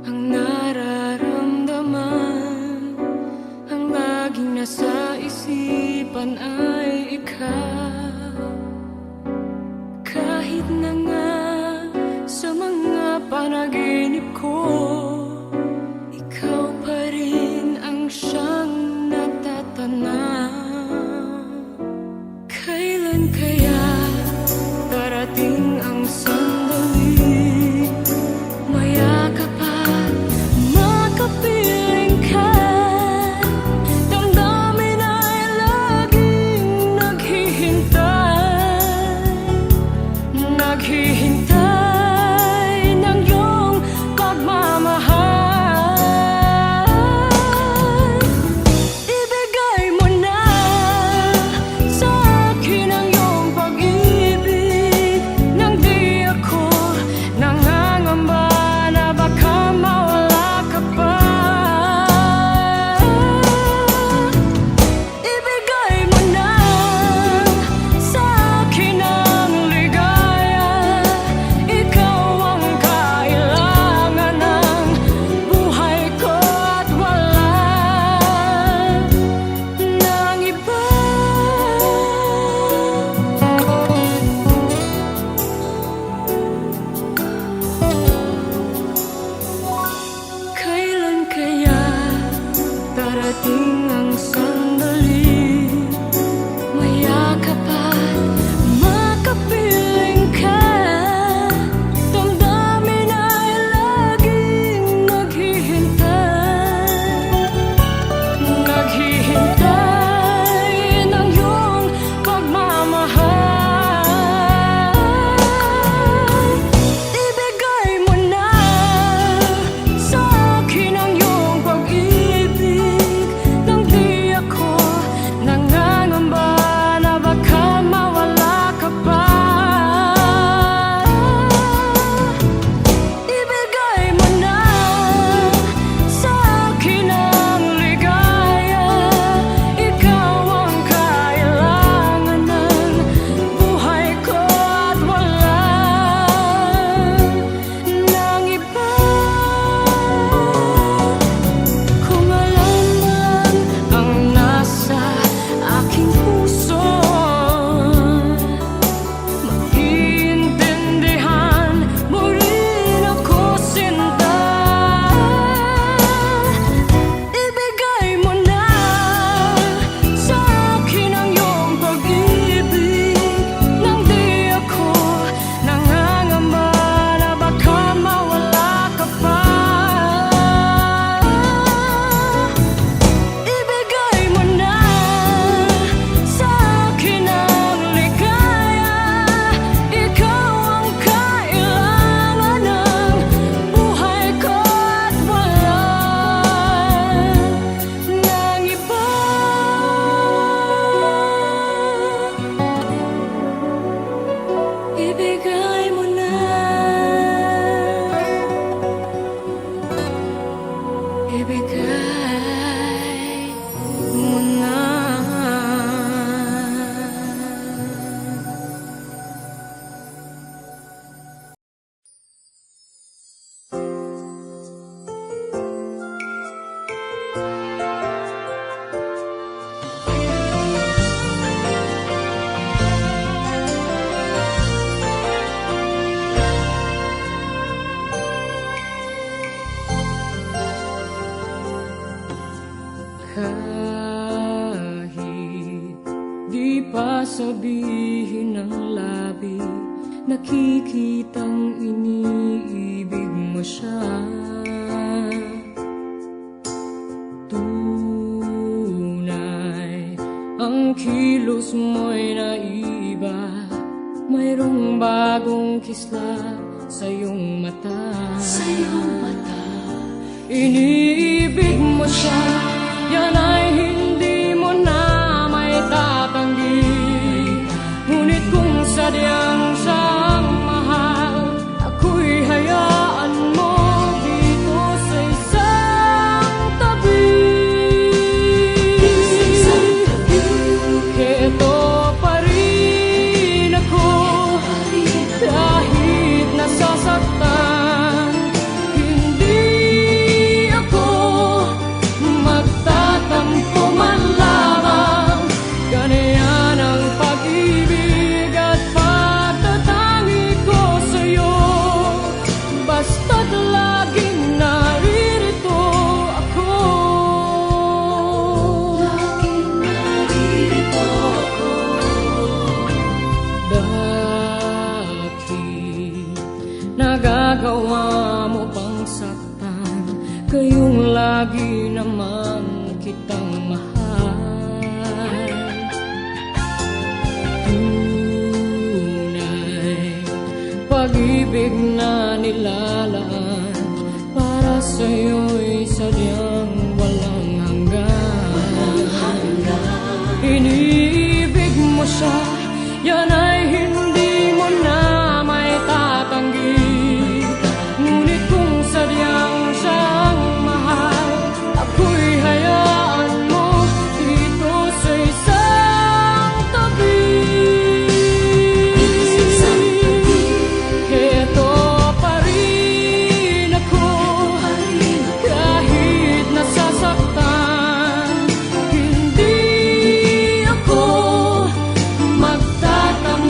[SPEAKER 1] ang nararamdaman? Ang laging nasa isipan ay ikaw. Kahit na nga sa mga panaginip ko, ikaw pa rin ang siyang natatanaw. Kailan kaya darating ang sandali, mayakap at makapiling ka? Damdamin ay laging naghihintay ng iyong pagmamahal. Ibigay mo na sa akin ang iyong pag-ibig, nang di ako nangangamba na baka mawala ka pa. Ibigay mo na sa akin ang ligaya, ikaw ang kailangan ng buhay ko at wala nang iba. Kailan kaya darating ang sandali, mayakap at makapiling ka? Damdamin ay laging naghihintay ng iyong pagmamahal. Ibigay mo na sa akin ang iyong pag-ibig, nang di ako nangangamba na baka mawala ka pa. Ibigay mo na sa akin ang ligaya, ikaw ang kailangan ng buhay ko at wala nang iba. Kung alam mo lang ang nasa aking puso, maiintindihan mo rin ako, sinta. Ibigay mo na sa akin ang iyong pag-ibig, nang di ako nangangamba na baka mawala ka pa. Ibigay mo na sa akin ang ligaya, ikaw ang kailangan ng buhay ko at wala nang iba. Ibigay mo na. Ibigay mo na. Kahit di pa sabihin ng labi, nakikitang iniibig mo siya. Tunay ang kilos mo'y naiba, mayroong bagong kislap sa iyong mata. Iniibig mo siya, yan ay hindi mo na may tatanggi. Ngunit kung sadyang siyang mahal, ako'y hayaan mo dito sa isang tabi. Keto pa rin ako kahit nasasaktan.
[SPEAKER 2] Ginagawa mo pang saktan, kayong lagi naman kitang mahal. Tunay, pag-ibig na nilalaan para sa'yo'y sadyang walang hanggan. Iniibig mo siya, yan ay hindi mo na may tatanggi. Ngunit kung sadyang siyang mahal, ako'y hayaan mo dito sa isang tabi. Heto pa rin ako, kahit nasasaktan. Hindi ako magtatampo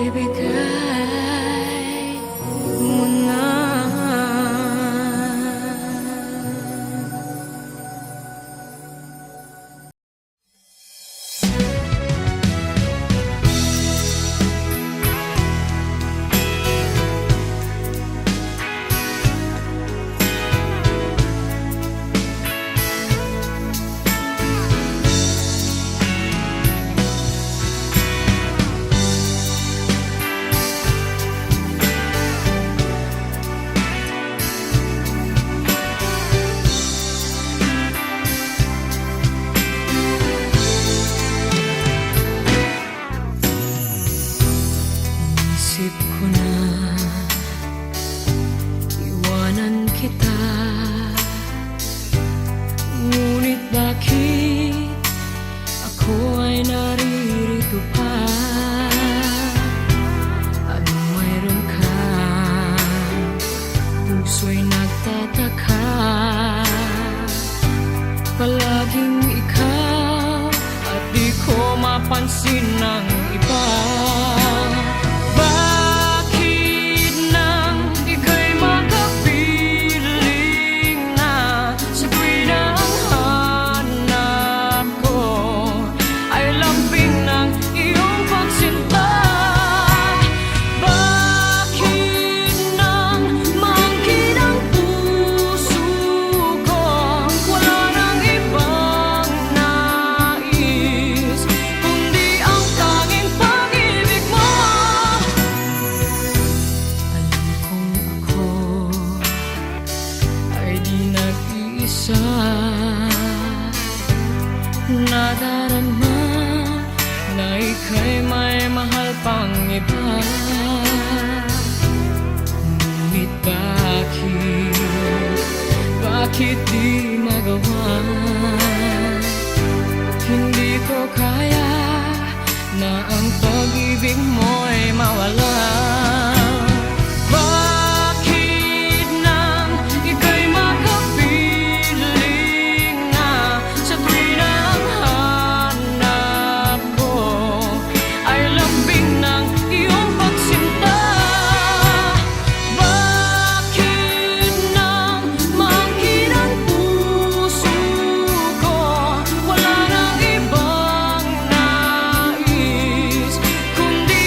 [SPEAKER 1] ibigay mo na. Isip ko na iwanan kita, ngunit bakit ako ay naririto pa? Anong mayroon ka? Puso'y nagtataka. Palaging ikaw at di ko mapansin ng iba. Bakit nang ika'y makapiling na sa tuwing ang hanap ko ay lambing ng iyong pagsinta? Bakit nang maangkin ang puso ko, wala nang ibang nais kundi ang tanging pag-ibig mo? Alam kong ako ay di nag-iisa, nadarama na ika'y may mahal pang iba. Ngunit bakit di magawa? Hindi ko kaya na ang pag-ibig mo'y mawala. Bakit nang ika'y makapiling na sa tuwing ang hanap ko ay lambing ng iyong pagsinta? Bakit nang maangkin ang puso ko, wala nang ibang nais kundi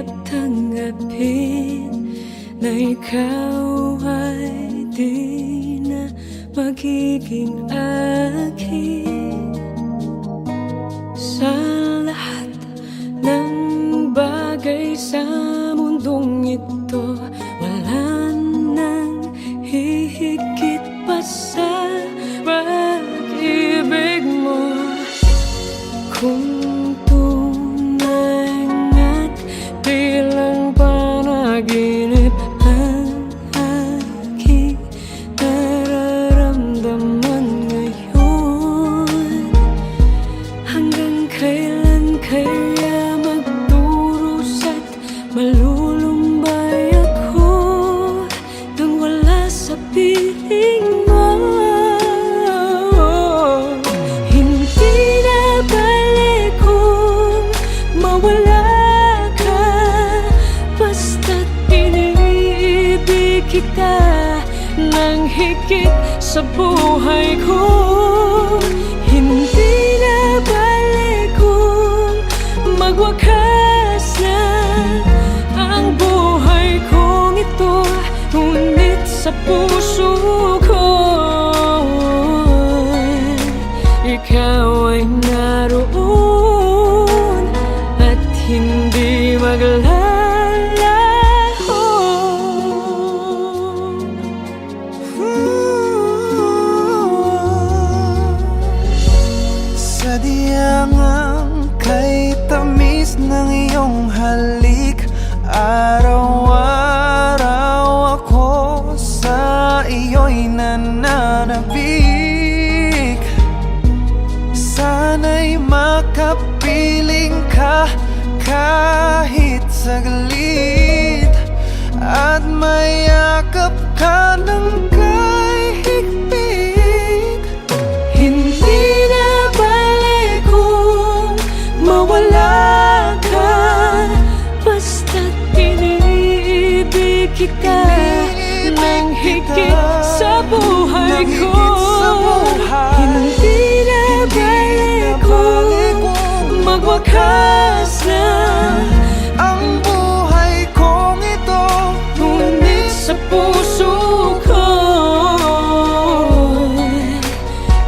[SPEAKER 2] hirap tanggapin na ikaw ay di na magiging akin. Sa lahat ng bagay sa mundong ito, wala nang hihigit pa sa pag-ibig mo. Kung tunay nga't bilang panaginip ang aking nararamdaman ngayon, hanggang kailan kaya magdurusa't malulumbay ako nang wala sa piling mo? Hindi na balik kung mawala ka, basta't iniibig kita nang higit sa buhay ko. Hindi na balik kung magwakas na ang buhay kong ito, ngunit sa puso ko ikaw ay naroon at hindi maglalaho.
[SPEAKER 5] Sadyang kay tamis ng iyong halik, araw-araw ako sa iyo'y nananabik. Sana'y makapiling ka kahit saglit, at mayakap ka ng kay higpit.
[SPEAKER 2] Hindi na balik kung mawala ka, basta't iniibig kita nang higit sa buhay ko. Hindi na balik kung magwakas na
[SPEAKER 5] ang buhay kong ito,
[SPEAKER 2] ngunit sa puso ko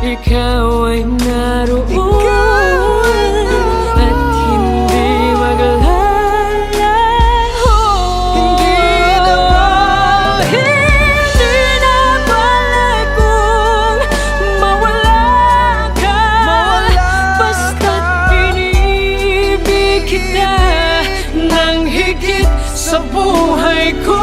[SPEAKER 2] ikaw ay naroon at hindi maglalaho. Hindi na balik kung mawala ka, basta't iniibig kita nang higit sa buhay ko.